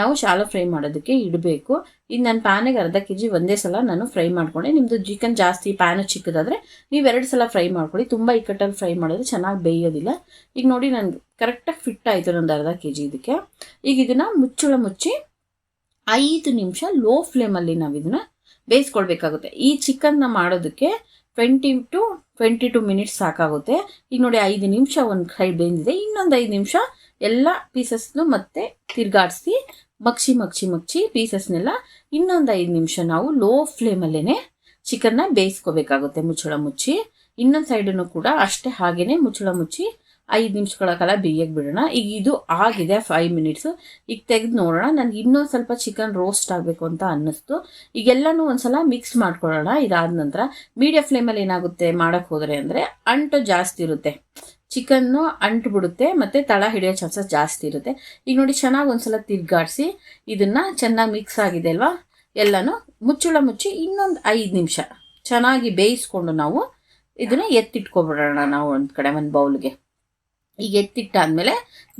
ನಾವು ಶಾಲೋ ಫ್ರೈ ಮಾಡೋದಕ್ಕೆ ಇಡಬೇಕು. ಈಗ ನಾನು ಪ್ಯಾನಿಗೆ ಅರ್ಧ kg ಒಂದೇ ಸಲ ನಾನು ಫ್ರೈ ಮಾಡ್ಕೊಂಡೆ. ನಿಮ್ಮದು ಚಿಕನ್ ಜಾಸ್ತಿ ಪ್ಯಾನು ಚಿಕ್ಕದಾದರೆ ನೀವು 2 ಸಲ ಫ್ರೈ ಮಾಡ್ಕೊಳ್ಳಿ. ತುಂಬ ಇಕ್ಕಟ್ಟಲ್ಲಿ ಫ್ರೈ ಮಾಡಿದ್ರೆ ಚೆನ್ನಾಗಿ ಬೇಯೋದಿಲ್ಲ. ಈಗ ನೋಡಿ ನನಗೆ ಕರೆಕ್ಟಾಗಿ ಫಿಟ್ ಆಯಿತು ನಂದು ಅರ್ಧ kg ಇದಕ್ಕೆ. ಈಗ ಇದನ್ನು ಮುಚ್ಚಳ ಮುಚ್ಚಿ 5 ನಿಮಿಷ ಲೋ ಫ್ಲೇಮಲ್ಲಿ ನಾವು ಇದನ್ನು ಬೇಯಿಸ್ಕೊಳ್ಬೇಕಾಗುತ್ತೆ. ಈ ಚಿಕನ್ನ ಮಾಡೋದಕ್ಕೆ 20 to 22 ಮಿನಿಟ್ಸ್ ಸಾಕಾಗುತ್ತೆ. ಈಗ ನೋಡಿ 5 ನಿಮಿಷ ಒಂದು ಸೈಡ್ ಬೆಂದಿದೆ. ಇನ್ನೊಂದು 5 ನಿಮಿಷ ಎಲ್ಲ ಪೀಸಸ್ನು ಮತ್ತೆ ತಿರ್ಗಾಡಿಸಿ ಮಗ್ಚಿ ಪೀಸಸ್ನೆಲ್ಲ ಇನ್ನೊಂದು 5 ನಿಮಿಷ ನಾವು ಲೋ ಫ್ಲೇಮಲ್ಲೇ ಚಿಕನ್ನ ಬೇಯಿಸ್ಕೋಬೇಕಾಗುತ್ತೆ ಮುಚ್ಚಳ ಮುಚ್ಚಿ. ಇನ್ನೊಂದು ಸೈಡನ್ನು ಕೂಡ ಅಷ್ಟೇ ಹಾಗೇನೆ ಮುಚ್ಚಳ ಮುಚ್ಚಿ 5 ನಿಮಿಷಗಳ ಕಾಲ ಬೇಯಕ್ಕೆ ಬಿಡೋಣ. ಈಗ ಇದು ಆಗಿದೆ 5 ಮಿನಿಟ್ಸು. ಈಗ ತೆಗೆದು ನೋಡೋಣ. ನನಗೆ ಇನ್ನೊಂದು ಸ್ವಲ್ಪ ಚಿಕನ್ ರೋಸ್ಟ್ ಆಗಬೇಕು ಅಂತ ಅನ್ನಿಸ್ತು. ಈಗೆಲ್ಲನೂ ಒಂದ್ಸಲ ಮಿಕ್ಸ್ ಮಾಡ್ಕೊಳ್ಳೋಣ. ಇದಾದ ನಂತರ ಮೀಡಿಯಂ ಫ್ಲೇಮಲ್ಲಿ ಏನಾಗುತ್ತೆ ಮಾಡೋಕ್ಕೆ ಹೋದರೆ ಅಂದರೆ ಅಂಟು ಜಾಸ್ತಿ ಇರುತ್ತೆ, ಚಿಕನ್ನು ಅಂಟು ಬಿಡುತ್ತೆ ಮತ್ತು ತಳ ಹಿಡಿಯೋ ಚಾನ್ಸಸ್ ಜಾಸ್ತಿ ಇರುತ್ತೆ. ಈಗ ನೋಡಿ ಚೆನ್ನಾಗಿ ಒಂದ್ಸಲ ತಿರ್ಗಾಡಿಸಿ ಇದನ್ನು ಚೆನ್ನಾಗಿ ಮಿಕ್ಸ್ ಆಗಿದೆ ಅಲ್ವಾ, ಎಲ್ಲನೂ ಮುಚ್ಚಳ ಮುಚ್ಚಿ ಇನ್ನೊಂದು 5 ನಿಮಿಷ ಚೆನ್ನಾಗಿ ಬೇಯಿಸ್ಕೊಂಡು ನಾವು ಇದನ್ನು ಎತ್ತಿಟ್ಕೊಬಿಡೋಣ. ನಾವು ಒಂದು ಕಡೆ ಒಂದು ಬೌಲ್ಗೆ. ಈಗ ಎತ್ತಿಟ್ಟಾದ್ಮೇಲೆ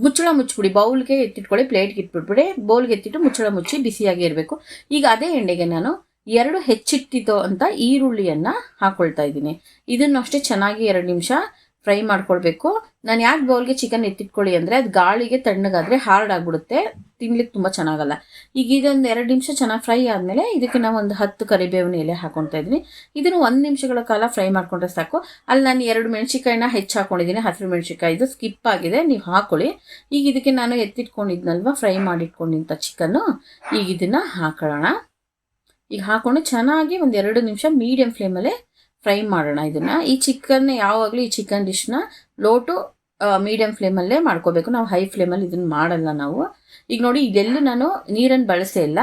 ಮುಚ್ಚಳ ಮುಚ್ಚಿಬಿಡಿ. ಬೌಲ್ಗೆ ಎತ್ತಿಟ್ಕೊಳ್ಳಿ, ಪ್ಲೇಟ್ಗೆ ಇಟ್ಬಿಟ್ಬಿಡಿ. ಬೌಲ್ಗೆ ಎತ್ತಿಟ್ಟು ಮುಚ್ಚಳ ಮುಚ್ಚಿ ಬಿಸಿಯಾಗಿ ಇರಬೇಕು. ಈಗ ಅದೇ ಎಣ್ಣೆಗೆ ನಾನು 2 ಹೆಚ್ಚಿಟ್ಟಿದ್ದು ಅಂತ ಈರುಳ್ಳಿಯನ್ನು ಹಾಕೊಳ್ತಾ ಇದ್ದೀನಿ. ಇದನ್ನು ಅಷ್ಟೇ ಚೆನ್ನಾಗಿ 2 ನಿಮಿಷ ಫ್ರೈ ಮಾಡ್ಕೊಳ್ಬೇಕು. ನಾನು ಯಾಕೆ ಬೌಲ್ಗೆ ಚಿಕನ್ ಎತ್ತಿಟ್ಕೊಳ್ಳಿ ಅಂದರೆ ಅದು ಗಾಳಿಗೆ ತಣ್ಣಗಾದರೆ ಹಾರ್ಡ್ ಆಗಿಬಿಡುತ್ತೆ, ತಿನ್ಲಿಕ್ಕೆ ತುಂಬ ಚೆನ್ನಾಗಲ್ಲ. ಈಗ ಇದೊಂದು 2 ನಿಮಿಷ ಚೆನ್ನಾಗಿ ಫ್ರೈ ಆದಮೇಲೆ ಇದಕ್ಕೆ ನಾವು ಒಂದು 10 ಕರಿಬೇವಿನ ಎಲೆ ಹಾಕೊಳ್ತಾ ಇದ್ದೀನಿ. ಇದನ್ನು 1 ನಿಮಿಷಗಳ ಕಾಲ ಫ್ರೈ ಮಾಡ್ಕೊಂಡ್ರೆ ಸಾಕು. ಅಲ್ಲಿ ನಾನು 2 ಮೆಣಸಿಕಾಯಿನ ಹೆಚ್ಚು ಹಾಕೊಂಡಿದ್ದೀನಿ, ಹಸಿರು ಮೆಣಸಿಕಾಯಿ. ಇದು ಸ್ಕಿಪ್ ಆಗಿದೆ, ನೀವು ಹಾಕೊಳ್ಳಿ. ಈಗ ಇದಕ್ಕೆ ನಾನು ಎತ್ತಿಟ್ಕೊಂಡಿದ್ನಲ್ವ ಫ್ರೈ ಮಾಡಿಟ್ಕೊಂಡಿದ್ದ ಚಿಕನ್ನು, ಈಗ ಇದನ್ನು ಹಾಕೊಳ್ಳೋಣ. ಈಗ ಹಾಕೊಂಡು ಚೆನ್ನಾಗಿ ಒಂದು 2 ನಿಮಿಷ ಮೀಡಿಯಂ ಫ್ಲೇಮಲ್ಲೇ ಫ್ರೈ ಮಾಡೋಣ ಇದನ್ನು. ಈ ಚಿಕನ್ ಯಾವಾಗಲೂ ಈ ಚಿಕನ್ ಡಿಶ್ನ ಲೋ ಟು ಮೀಡಿಯಂ ಫ್ಲೇಮಲ್ಲೇ ಮಾಡ್ಕೋಬೇಕು. ನಾವು ಹೈ ಫ್ಲೇಮಲ್ಲಿ ಇದನ್ನು ಮಾಡಲ್ಲ ನಾವು. ಈಗ ನೋಡಿ ಇದೆಲ್ಲೂ ನಾನು ನೀರನ್ನು ಬಳಸೇ ಇಲ್ಲ.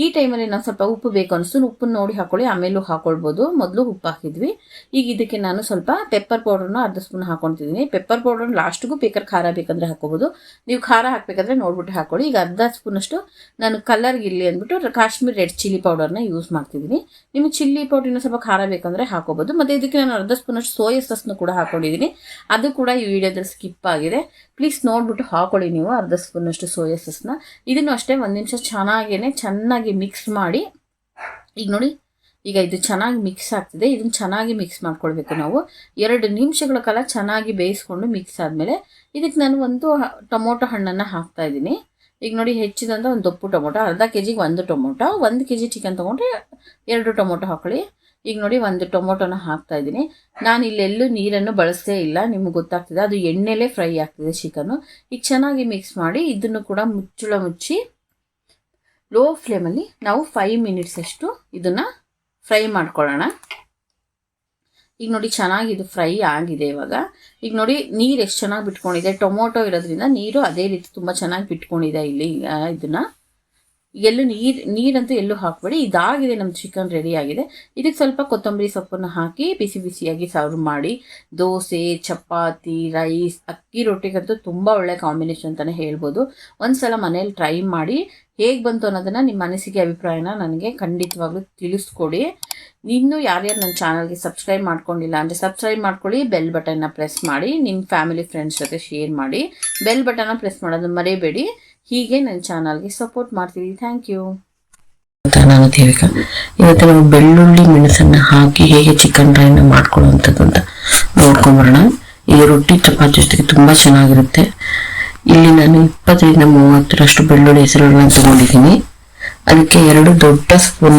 ಈ ಟೈಮಲ್ಲಿ ನಾವು ಸ್ವಲ್ಪ ಉಪ್ಪು ಬೇಕು ಅನಿಸ್ತು, ಉಪ್ಪನ್ನು ನೋಡಿ ಹಾಕೊಳ್ಳಿ, ಆಮೇಲೂ ಹಾಕೊಳ್ಬೋದು. ಮೊದಲು ಉಪ್ಪು ಹಾಕಿದ್ವಿ. ಈಗ ಇದಕ್ಕೆ ನಾನು ಸ್ವಲ್ಪ ಪೆಪ್ಪರ್ ಪೌಡ್ರನ್ನ ಅರ್ಧ ಸ್ಪೂನ್ ಹಾಕೊಳ್ತಿದ್ದೀನಿ. ಪೆಪ್ಪರ್ ಪೌಡ್ರನ್ನ ಲಾಸ್ಟಿಗೂ ಬೇಕಾದ್ರೆ ಖಾರ ಬೇಕಂದ್ರೆ ಹಾಕೋಬೋದು, ನೀವು ಖಾರ ಹಾಕಬೇಕಾದ್ರೆ ನೋಡ್ಬಿಟ್ಟು ಹಾಕೊಳ್ಳಿ. ಈಗ ಅರ್ಧ ಸ್ಪೂನಷ್ಟು ನಾನು ಕಲರ್ಗೆ ಇಲ್ಲಿ ಅಂದ್ಬಿಟ್ಟು ಕಾಶ್ಮೀರ್ ರೆಡ್ ಚಿಲ್ಲಿ ಪೌಡರ್ನ ಯೂಸ್ ಮಾಡ್ತಿದ್ದೀನಿ. ನಿಮಗೆ ಚಿಲ್ಲಿ ಪೌಡ್ರಿನ ಸ್ವಲ್ಪ ಖಾರ ಬೇಕಂದರೆ ಹಾಕೋಬೋದು. ಮತ್ತು ಇದಕ್ಕೆ ನಾನು ಅರ್ಧ ಸ್ಪೂನಷ್ಟು ಸೋಯಾ ಸಾಸ್ನ ಕೂಡ ಹಾಕೊಂಡಿದ್ದೀನಿ. ಅದು ಕೂಡ ಈ ವಿಡಿಯೋದಲ್ಲಿ ಸ್ಕಿಪ್ ಆಗಿದೆ, ಪ್ಲೀಸ್ ನೋಡ್ಬಿಟ್ಟು ಹಾಕೊಳ್ಳಿ ನೀವು ಅರ್ಧ ಸ್ಪೂನಷ್ಟು ಸೋಯಾ ಸಾಸ್ನ. ಇದನ್ನು ಅಷ್ಟೇ 1 ನಿಮಿಷ ಚೆನ್ನಾಗಿ ಮಿಕ್ಸ್ ಮಾಡಿ. ಈಗ ನೋಡಿ ಈಗ ಇದು ಚೆನ್ನಾಗಿ ಮಿಕ್ಸ್ ಆಗ್ತಿದೆ. ಇದನ್ನು ಚೆನ್ನಾಗಿ ಮಿಕ್ಸ್ ಮಾಡ್ಕೊಳ್ಬೇಕು ನಾವು. 2 ನಿಮಿಷಗಳ ಕಾಲ ಚೆನ್ನಾಗಿ ಬೇಯಿಸ್ಕೊಂಡು ಮಿಕ್ಸ್ ಆದಮೇಲೆ ಇದಕ್ಕೆ ನಾನು ಒಂದು ಟೊಮೊಟೊ ಹಣ್ಣನ್ನು ಹಾಕ್ತಾ ಇದ್ದೀನಿ. ಈಗ ನೋಡಿ ಹೆಚ್ಚಿದಂತ ಒಂದು ದಪ್ಪು ಟೊಮೊಟೊ, ಅರ್ಧ kgಗೆ 1 ಟೊಮೊಟೊ. 1 kg ಚಿಕನ್ ತೊಗೊಂಡ್ರೆ 2 ಟೊಮೊಟೊ ಹಾಕೊಳ್ಳಿ. ಈಗ ನೋಡಿ 1 ಟೊಮೊಟೊನ ಹಾಕ್ತಾ ಇದ್ದೀನಿ. ನಾನು ಇಲ್ಲೆಲ್ಲೂ ನೀರನ್ನು ಬಳಸೇ ಇಲ್ಲ, ನಿಮ್ಗೆ ಗೊತ್ತಾಗ್ತಿದೆ, ಅದು ಎಣ್ಣೆಲೇ ಫ್ರೈ ಆಗ್ತಿದೆ ಚಿಕನ್ನು. ಈಗ ಚೆನ್ನಾಗಿ ಮಿಕ್ಸ್ ಮಾಡಿ ಇದನ್ನು ಕೂಡ ಮುಚ್ಚಳ ಮುಚ್ಚಿ ಲೋ ಫ್ಲೇಮಲ್ಲಿ ನಾವು 5 ಮಿನಿಟ್ಸ್ ಅಷ್ಟು ಇದನ್ನು ಫ್ರೈ ಮಾಡ್ಕೊಳ್ಳೋಣ. ಈಗ ನೋಡಿ ಚೆನ್ನಾಗಿ ಇದು ಫ್ರೈ ಆಗಿದೆ. ಇವಾಗ ಈಗ ನೋಡಿ ನೀರು ಎಷ್ಟು ಚೆನ್ನಾಗಿ ಬಿಟ್ಕೊಂಡಿದೆ. ಟೊಮೊಟೊ ಇರೋದ್ರಿಂದ ನೀರು ಅದೇ ರೀತಿ ತುಂಬ ಚೆನ್ನಾಗಿ ಬಿಟ್ಕೊಂಡಿದೆ ಇಲ್ಲಿ. ಇದನ್ನು ಎಲ್ಲೂ ನೀರಂತೂ ಎಲ್ಲೂ ಹಾಕಬೇಡಿ. ಇದಾಗಿದೆ, ನಮ್ಮ ಚಿಕನ್ ರೆಡಿ ಆಗಿದೆ. ಇದಕ್ಕೆ ಸ್ವಲ್ಪ ಕೊತ್ತಂಬರಿ ಸೊಪ್ಪನ್ನು ಹಾಕಿ ಬಿಸಿ ಬಿಸಿಯಾಗಿ ಸರ್ವ್ ಮಾಡಿ. ದೋಸೆ, ಚಪಾತಿ, ರೈಸ್, ಅಕ್ಕಿ ರೊಟ್ಟಿಗಂತೂ ತುಂಬ ಒಳ್ಳೆ ಕಾಂಬಿನೇಷನ್ ಅಂತಲೇ ಹೇಳ್ಬೋದು. ಒಂದ್ಸಲ ಮನೇಲಿ ಟ್ರೈ ಮಾಡಿ ಹೇಗೆ ಬಂತು ಅನ್ನೋದನ್ನು ನಿಮ್ಮ ಅನಿಸಿಕೆ ಅಭಿಪ್ರಾಯನ ನನಗೆ ಖಂಡಿತವಾಗ್ಲೂ ತಿಳಿಸ್ಕೊಡಿ. ಇನ್ನೂ ಯಾರ್ಯಾರು ನನ್ನ ಚಾನಲ್ಗೆ ಸಬ್ಸ್ಕ್ರೈಬ್ ಮಾಡ್ಕೊಂಡಿಲ್ಲ ಅಂದರೆ ಸಬ್ಸ್ಕ್ರೈಬ್ ಮಾಡ್ಕೊಳ್ಳಿ. ಬೆಲ್ ಬಟನ್ನ ಪ್ರೆಸ್ ಮಾಡಿ, ನಿಮ್ಮ ಫ್ಯಾಮಿಲಿ ಫ್ರೆಂಡ್ಸ್ ಜೊತೆ ಶೇರ್ ಮಾಡಿ. ಬೆಲ್ ಬಟನ್ನ ಪ್ರೆಸ್ ಮಾಡೋದು ಮರೆಯಬೇಡಿ. ಹೀಗೆ ನನ್ನ ಚಾನಲ್ಗೆ ಸಪೋರ್ಟ್ ಮಾಡ್ತೀವಿ. Thank you. ನಾನು ದೇವಿಕಾ. ಇವತ್ತು ನಾವು ಬೆಳ್ಳುಳ್ಳಿ ಮೆಣಸನ್ನು ಹಾಕಿ ಹೇಗೆ ಚಿಕನ್ ಫ್ರೈನ ಮಾಡ್ಕೊಳ್ಳುವಂಥದ್ದು ಅಂತ ನೋಡ್ಕೊಂಬರೋಣ. ಈ ರೊಟ್ಟಿ ಚಪಾತಿ ಜೊತೆಗೆ ತುಂಬ ಚೆನ್ನಾಗಿರುತ್ತೆ. ಇಲ್ಲಿ ನಾನು 20 ರಿಂದ 30ರಷ್ಟು ಬೆಳ್ಳುಳ್ಳಿ ಹೆಸರುಗಳನ್ನ ತಗೊಂಡಿದ್ದೀನಿ. ಅದಕ್ಕೆ 2 ದೊಡ್ಡ ಸ್ಪೂನ್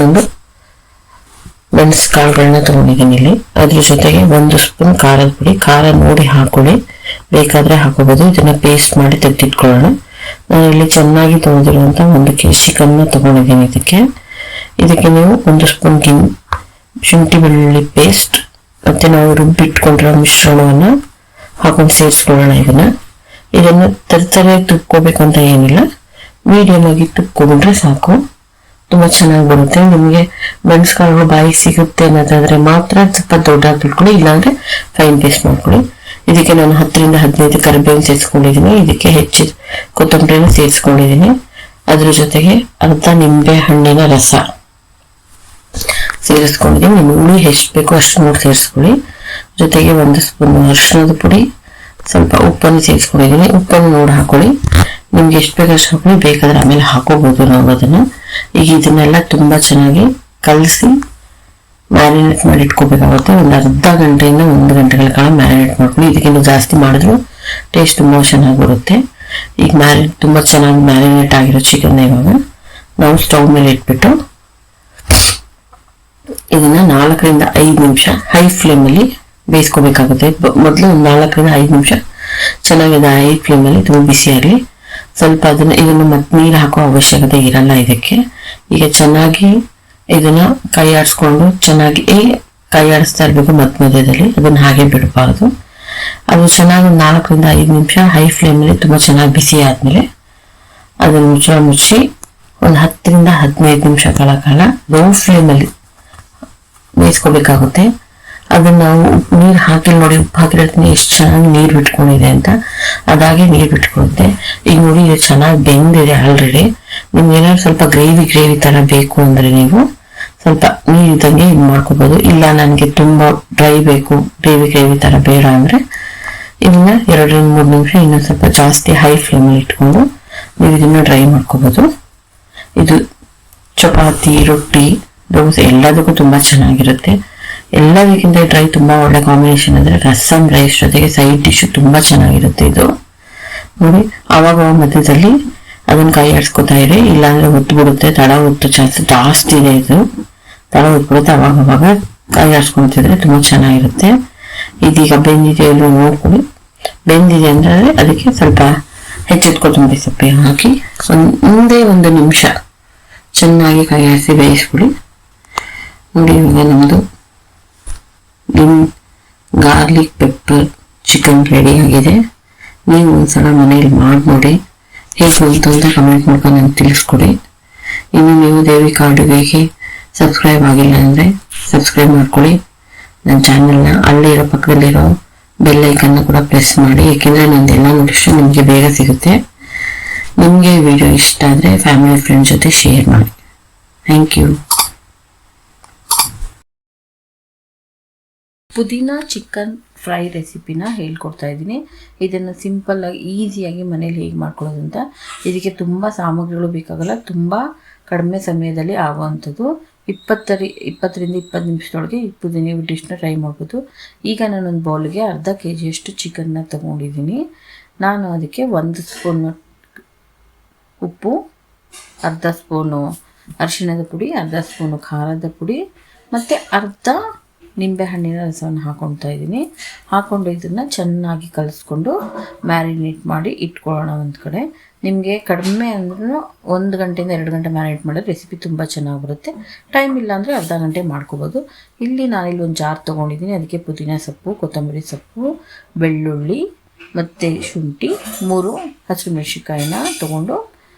ಮೆಣಸು ಕಾಳುಗಳನ್ನ ತಗೊಂಡಿದ್ದೀನಿ ಇಲ್ಲಿ. ಅದ್ರ ಜೊತೆಗೆ 1 ಸ್ಪೂನ್ ಖಾರದ ಪುಡಿ. ಖಾರ ನೋಡಿ ಹಾಕೊಳ್ಳಿ, ಬೇಕಾದರೆ ಹಾಕೋಬೋದು. ಇದನ್ನು ಪೇಸ್ಟ್ ಮಾಡಿ ತೆಗೆದಿಟ್ಕೊಳ್ಳೋಣ. ನಾನು ಇಲ್ಲಿ ಚೆನ್ನಾಗಿ ತೊಳೆದಿರುವಂಥ 1 kg ಚಿಕನ್ನ ತಗೊಂಡಿದ್ದೀನಿ. ಇದಕ್ಕೆ ನೀವು 1 ಸ್ಪೂನ್ ಶುಂಠಿ ಬೆಳ್ಳುಳ್ಳಿ ಪೇಸ್ಟ್ ಮತ್ತು ನಾವು ರುಬ್ಬಿಟ್ಕೊಂಡಿರೋ ಮಿಶ್ರಣವನ್ನು ಹಾಕೊಂಡು ಸೇರಿಸ್ಕೊಳ್ಳೋಣ. ಇದನ್ನು ತರತರೆ ತುಪ್ಕೋಬೇಕಂತ ಏನಿಲ್ಲ, ಮೀಡಿಯಮ್ ಆಗಿ ತುಪ್ಕೊಂಡ್ರೆ ಸಾಕು, ತುಂಬ ಚೆನ್ನಾಗಿ ಬರುತ್ತೆ. ನಿಮಗೆ ಮೆಣಸುಕಾಳುಗಳು ಬಾಯಿ ಸಿಗುತ್ತೆ ಅನ್ನೋದಾದರೆ ಮಾತ್ರ ಸ್ವಲ್ಪ ದೊಡ್ಡದಾಗಿ ಬಿಟ್ಕೊಳ್ಳಿ, ಇಲ್ಲಾಂದರೆ ಫೈನ್ ಪೇಸ್ಟ್ ಮಾಡ್ಕೊಳ್ಳಿ. ಇದಕ್ಕೆ ನಾನು 10 ರಿಂದ 15 ಕರಿಬೇವು ಸೇರಿಸ್ಕೊಂಡಿದ್ದೀನಿ. ಇದಕ್ಕೆ ಹೆಚ್ಚಿದ ಕೊತ್ತಂಬರಿನ ಸೇರಿಸ್ಕೊಂಡಿದ್ದೀನಿ. ಅದ್ರ ಜೊತೆಗೆ ಅರ್ಧ ನಿಂಬೆ ಹಣ್ಣಿನ ರಸ ಸೇರಿಸ್ಕೊಂಡಿದ್ದೀನಿ. ನಿಮ್ಮ ಹುಳಿ ಎಷ್ಟು ಬೇಕೋ ಅಷ್ಟು ನೋಡಿ ಸೇರಿಸ್ಕೊಳ್ಳಿ. ಜೊತೆಗೆ 1 ಸ್ಪೂನ್ ಅರಿಶಿಣದ ಪುಡಿ, ಸ್ವಲ್ಪ ಉಪ್ಪನ್ನು ಸೇರಿಸ್ಕೊಂಡಿದ್ದೀನಿ. ಉಪ್ಪನ್ನು ನೋಡಿ ಹಾಕೊಳ್ಳಿ. ನಿಮ್ಗೆ ಎಷ್ಟು ಬೇಕಷ್ಟು ಹಾಕೊಳ್ಳಿ, ಬೇಕಾದ್ರೆ ಆಮೇಲೆ ಹಾಕೋಬಹುದು ನಾವು ಅದನ್ನು. ಈಗ ಇದನ್ನೆಲ್ಲ ತುಂಬಾ ಚೆನ್ನಾಗಿ ಕಲಸಿ ಮ್ಯಾರಿನೇಟ್ ಮಾಡಿ ಇಟ್ಕೋಬೇಕಾಗುತ್ತೆ. ಒಂದು ಅರ್ಧ ಗಂಟೆಯಿಂದ 1 ಗಂಟೆಗಳ ಕಾಲ ಮ್ಯಾರಿನೇಟ್ ಮಾಡ್ಕೊಳ್ಳಿ. ಇದಕ್ಕಿಂತ ಜಾಸ್ತಿ ಮಾಡಿದ್ರು ಟೇಸ್ಟ್ ತುಂಬಾ ಚೆನ್ನಾಗಿ ಬರುತ್ತೆ. ಈಗ ತುಂಬಾ ಚೆನ್ನಾಗಿ ಮ್ಯಾರಿನೇಟ್ ಆಗಿರೋ ಚಿಕನ್ ಇವಾಗ ನಾವು ಸ್ಟವ್ ಮೇಲೆ ಇಟ್ಬಿಟ್ಟು ಇದನ್ನ 4 ರಿಂದ 5 ನಿಮಿಷ ಹೈ ಫ್ಲೇಮಲ್ಲಿ ಬೇಯಿಸ್ಕೋಬೇಕಾಗುತ್ತೆ. ಮೊದಲು ಒಂದು 4 ರಿಂದ 5 ನಿಮಿಷ ಚೆನ್ನಾಗಿದೆ ಹೈ ಫ್ಲೇಮಲ್ಲಿ ತುಂಬ ಬಿಸಿ ಆಗಲಿ. ಸ್ವಲ್ಪ ಇದನ್ನು ಮತ್ತೆ ನೀರು ಹಾಕೋ ಅವಶ್ಯಕತೆ ಇರಲ್ಲ ಇದಕ್ಕೆ. ಈಗ ಚೆನ್ನಾಗಿ ಇದನ್ನ ಕೈ ಆಡಿಸ್ಕೊಂಡು ಚೆನ್ನಾಗಿ ಕೈ ಆಡಿಸ್ತಾ ಇರಬೇಕು ಮಧ್ಯದಲ್ಲಿ, ಅದನ್ನ ಹಾಗೆ ಬಿಡಬಾರ್ದು. ಅದು ಚೆನ್ನಾಗಿ 4 ರಿಂದ 5 ನಿಮಿಷ ಹೈ ಫ್ಲೇಮಲ್ಲಿ ತುಂಬ ಚೆನ್ನಾಗಿ ಬಿಸಿ ಆದ್ಮೇಲೆ ಅದನ್ನು ಮುಚ್ಚಿ ಒಂದು 10 ರಿಂದ 15 ನಿಮಿಷಗಳ ಕಾಲ ಲೋ ಫ್ಲೇಮಲ್ಲಿ ಬೇಯಿಸ್ಕೋಬೇಕಾಗುತ್ತೆ. ಅದನ್ನ ನಾವು ನೀರು ಹಾಕಿ ನೋಡಿ, ಉಪ್ಪು ಹಾಕಿರೋದ್ರಿಂದ ಎಷ್ಟು ಚೆನ್ನಾಗಿ ನೀರು ಬಿಟ್ಕೊಂಡಿದೆ ಅಂತ, ಅದಾಗೆ ನೀರು ಬಿಟ್ಕೊಳ್ಳುತ್ತೆ. ಈಗ ನೋಡಿ ಇದು ಚೆನ್ನಾಗಿ ಬೆಂದಿದೆ ಆಲ್ರೆಡಿ. ನಿಮ್ಗೆ ಏನಾದ್ರು ಸ್ವಲ್ಪ ಗ್ರೇವಿ ತರ ಬೇಕು ಅಂದ್ರೆ ನೀವು ಸ್ವಲ್ಪ ನೀರು ಇದ್ದಂಗೆ ಇದು ಮಾಡ್ಕೋಬಹುದು. ಇಲ್ಲ ನನಗೆ ತುಂಬಾ ಡ್ರೈ ಬೇಕು, ಗ್ರೇವಿ ತರ ಬೇಡ ಅಂದ್ರೆ ಇದನ್ನ 2 ರಿಂದ 3 ನಿಮಿಷ ಇನ್ನೊಂದು ಸ್ವಲ್ಪ ಜಾಸ್ತಿ ಹೈ ಫ್ಲೇಮಲ್ಲಿ ಇಟ್ಕೊಂಡು ನೀವು ಇದನ್ನ ಡ್ರೈ ಮಾಡ್ಕೋಬಹುದು. ಇದು ಚಪಾತಿ, ರೊಟ್ಟಿ, ದೋಸೆ ಎಲ್ಲದಕ್ಕೂ ತುಂಬಾ ಚೆನ್ನಾಗಿರುತ್ತೆ. ಎಲ್ಲದಕ್ಕಿಂತ ಡ್ರೈ ತುಂಬಾ ಒಳ್ಳೆ ಕಾಂಬಿನೇಷನ್ ಅಂದ್ರೆ ರಸಂ ರೈಸ್ ಜೊತೆಗೆ ಸೈಡ್ ಡಿಶ್ ತುಂಬಾ ಚೆನ್ನಾಗಿರುತ್ತೆ ಇದು. ನೋಡಿ ಅವಾಗ ಮಧ್ಯದಲ್ಲಿ ಅದನ್ನ ಕೈ ಆಡಿಸ್ಕೊತಾ ಇರಿ, ಇಲ್ಲಾಂದ್ರೆ ಒತ್ತು ತಡ ಒತ್ತು ಚಾನ್ಸ್ ಜಾಸ್ತಿ ಇದೆ. ಇದು ತಡ ಒತ್ಬಿಡುತ್ತೆ. ಅವಾಗ ಕೈ ಆಡಿಸ್ಕೊತಿದ್ರೆ ತುಂಬಾ ಚೆನ್ನಾಗಿರುತ್ತೆ. ಇದೀಗ ಬೆಂದಿದೆ ಎಲ್ಲೂ ನೋಡ್ಕೊಳ್ಳಿ. ಬೆಂದಿದೆ ಅಂದ್ರೆ ಅದಕ್ಕೆ ಸ್ವಲ್ಪ ಹೆಚ್ಚಿದ ಕೊತ್ತಂಬರಿ ಸೊಪ್ಪೆ ಹಾಕಿ ಒಂದೇ 1 ನಿಮಿಷ ಚೆನ್ನಾಗಿ ಕೈ ಆಡಿಸಿ ಬೇಯಿಸ್ಬಿಡಿ. ನೋಡಿ ಇವಾಗ ನಮ್ಮದು ಗಾರ್ಲಿಕ್ ಪೆಪ್ಪರ್ ಚಿಕನ್ ರೆಡಿ ಆಗಿದೆ. ನೀವು ಒಂದ್ಸಲ ಮನೇಲಿ ಮಾಡಿ ನೋಡಿ, ಹೇಗೆ ಅಂತ ಕಮೆಂಟ್ ಮಾಡ್ಕೊಂಡು ನನಗೆ ತಿಳಿಸ್ಕೊಡಿ. ಇನ್ನು ನೀವು ದೇವಿಕಾ ಅಡುಗೆಗೆ ಸಬ್ಸ್ಕ್ರೈಬ್ ಆಗಿಲ್ಲ ಅಂದರೆ ಸಬ್ಸ್ಕ್ರೈಬ್ ಮಾಡ್ಕೊಳ್ಳಿ. ನನ್ನ ಚಾನಲ್ನ ಅಲ್ಲೇ ಇರೋ ಪಕ್ಕದಲ್ಲಿರೋ ಬೆಲ್ ಐಕನ್ನ ಕೂಡ ಪ್ರೆಸ್ ಮಾಡಿ, ಏಕೆಂದರೆ ನಂದೆಲ್ಲ ನೋಟಿಫಿಕೇಶನ್ ನಿಮಗೆ ಬೇಗ ಸಿಗುತ್ತೆ. ನಿಮಗೆ ವಿಡಿಯೋ ಇಷ್ಟ ಆದರೆ ಫ್ಯಾಮಿಲಿ ಫ್ರೆಂಡ್ಸ್ ಜೊತೆ ಶೇರ್ ಮಾಡಿ. Thank you. ಪುದೀನಾ ಚಿಕನ್ ಫ್ರೈ ರೆಸಿಪಿನ ಹೇಳ್ಕೊಡ್ತಾ ಇದ್ದೀನಿ. ಇದನ್ನು ಸಿಂಪಲ್ಲಾಗಿ ಈಸಿಯಾಗಿ ಮನೇಲಿ ಹೇಗೆ ಮಾಡ್ಕೊಳ್ಳೋದು ಅಂತ. ಇದಕ್ಕೆ ತುಂಬ ಸಾಮಗ್ರಿಗಳು ಬೇಕಾಗಲ್ಲ, ತುಂಬ ಕಡಿಮೆ ಸಮಯದಲ್ಲಿ ಆಗುವಂಥದ್ದು. 20 ರಿಂದ 20 ನಿಮಿಷದೊಳಗೆ ಈ ಪುದೀನ ಡಿಶ್ನ ಟ್ರೈ ಮಾಡ್ಬೋದು. ಈಗ ನಾನೊಂದು ಬೌಲ್ಗೆ ಅರ್ಧ kg ಚಿಕನ್ನ ತೊಗೊಂಡಿದ್ದೀನಿ. ನಾನು ಅದಕ್ಕೆ 1 ಸ್ಪೂನ್ ಉಪ್ಪು, ಅರ್ಧ ಸ್ಪೂನು ಅರಿಶಿಣದ ಪುಡಿ, ಅರ್ಧ ಸ್ಪೂನು ಖಾರದ ಪುಡಿ ಮತ್ತು ಅರ್ಧ ನಿಂಬೆಹಣ್ಣಿನ ರಸವನ್ನು ಹಾಕೊಳ್ತಾ ಇದ್ದೀನಿ. ಹಾಕ್ಕೊಂಡು ಇದನ್ನು ಚೆನ್ನಾಗಿ ಕಲಿಸ್ಕೊಂಡು ಮ್ಯಾರಿನೇಟ್ ಮಾಡಿ ಇಟ್ಕೊಳ್ಳೋಣ ಒಂದು ಕಡೆ. ನಿಮಗೆ ಕಡಿಮೆ ಅಂದ್ರೂ 1 ಗಂಟೆಯಿಂದ 2 ಗಂಟೆ ಮ್ಯಾರಿನೇಟ್ ಮಾಡಿದ್ರೆ ರೆಸಿಪಿ ತುಂಬ ಚೆನ್ನಾಗಿ ಬರುತ್ತೆ. ಟೈಮ್ ಇಲ್ಲ ಅಂದರೆ ಅರ್ಧ ಗಂಟೆ ಮಾಡ್ಕೋಬೋದು. ನಾನಿಲ್ಲಿ ಒಂದು ಜಾರ್ ತೊಗೊಂಡಿದ್ದೀನಿ. ಅದಕ್ಕೆ ಪುದೀನ ಸೊಪ್ಪು, ಕೊತ್ತಂಬರಿ ಸೊಪ್ಪು, ಬೆಳ್ಳುಳ್ಳಿ ಮತ್ತು ಶುಂಠಿ, 3 ಹಸಿಮೆಣಸಿನ್ಕಾಯಿನ ತೊಗೊಂಡು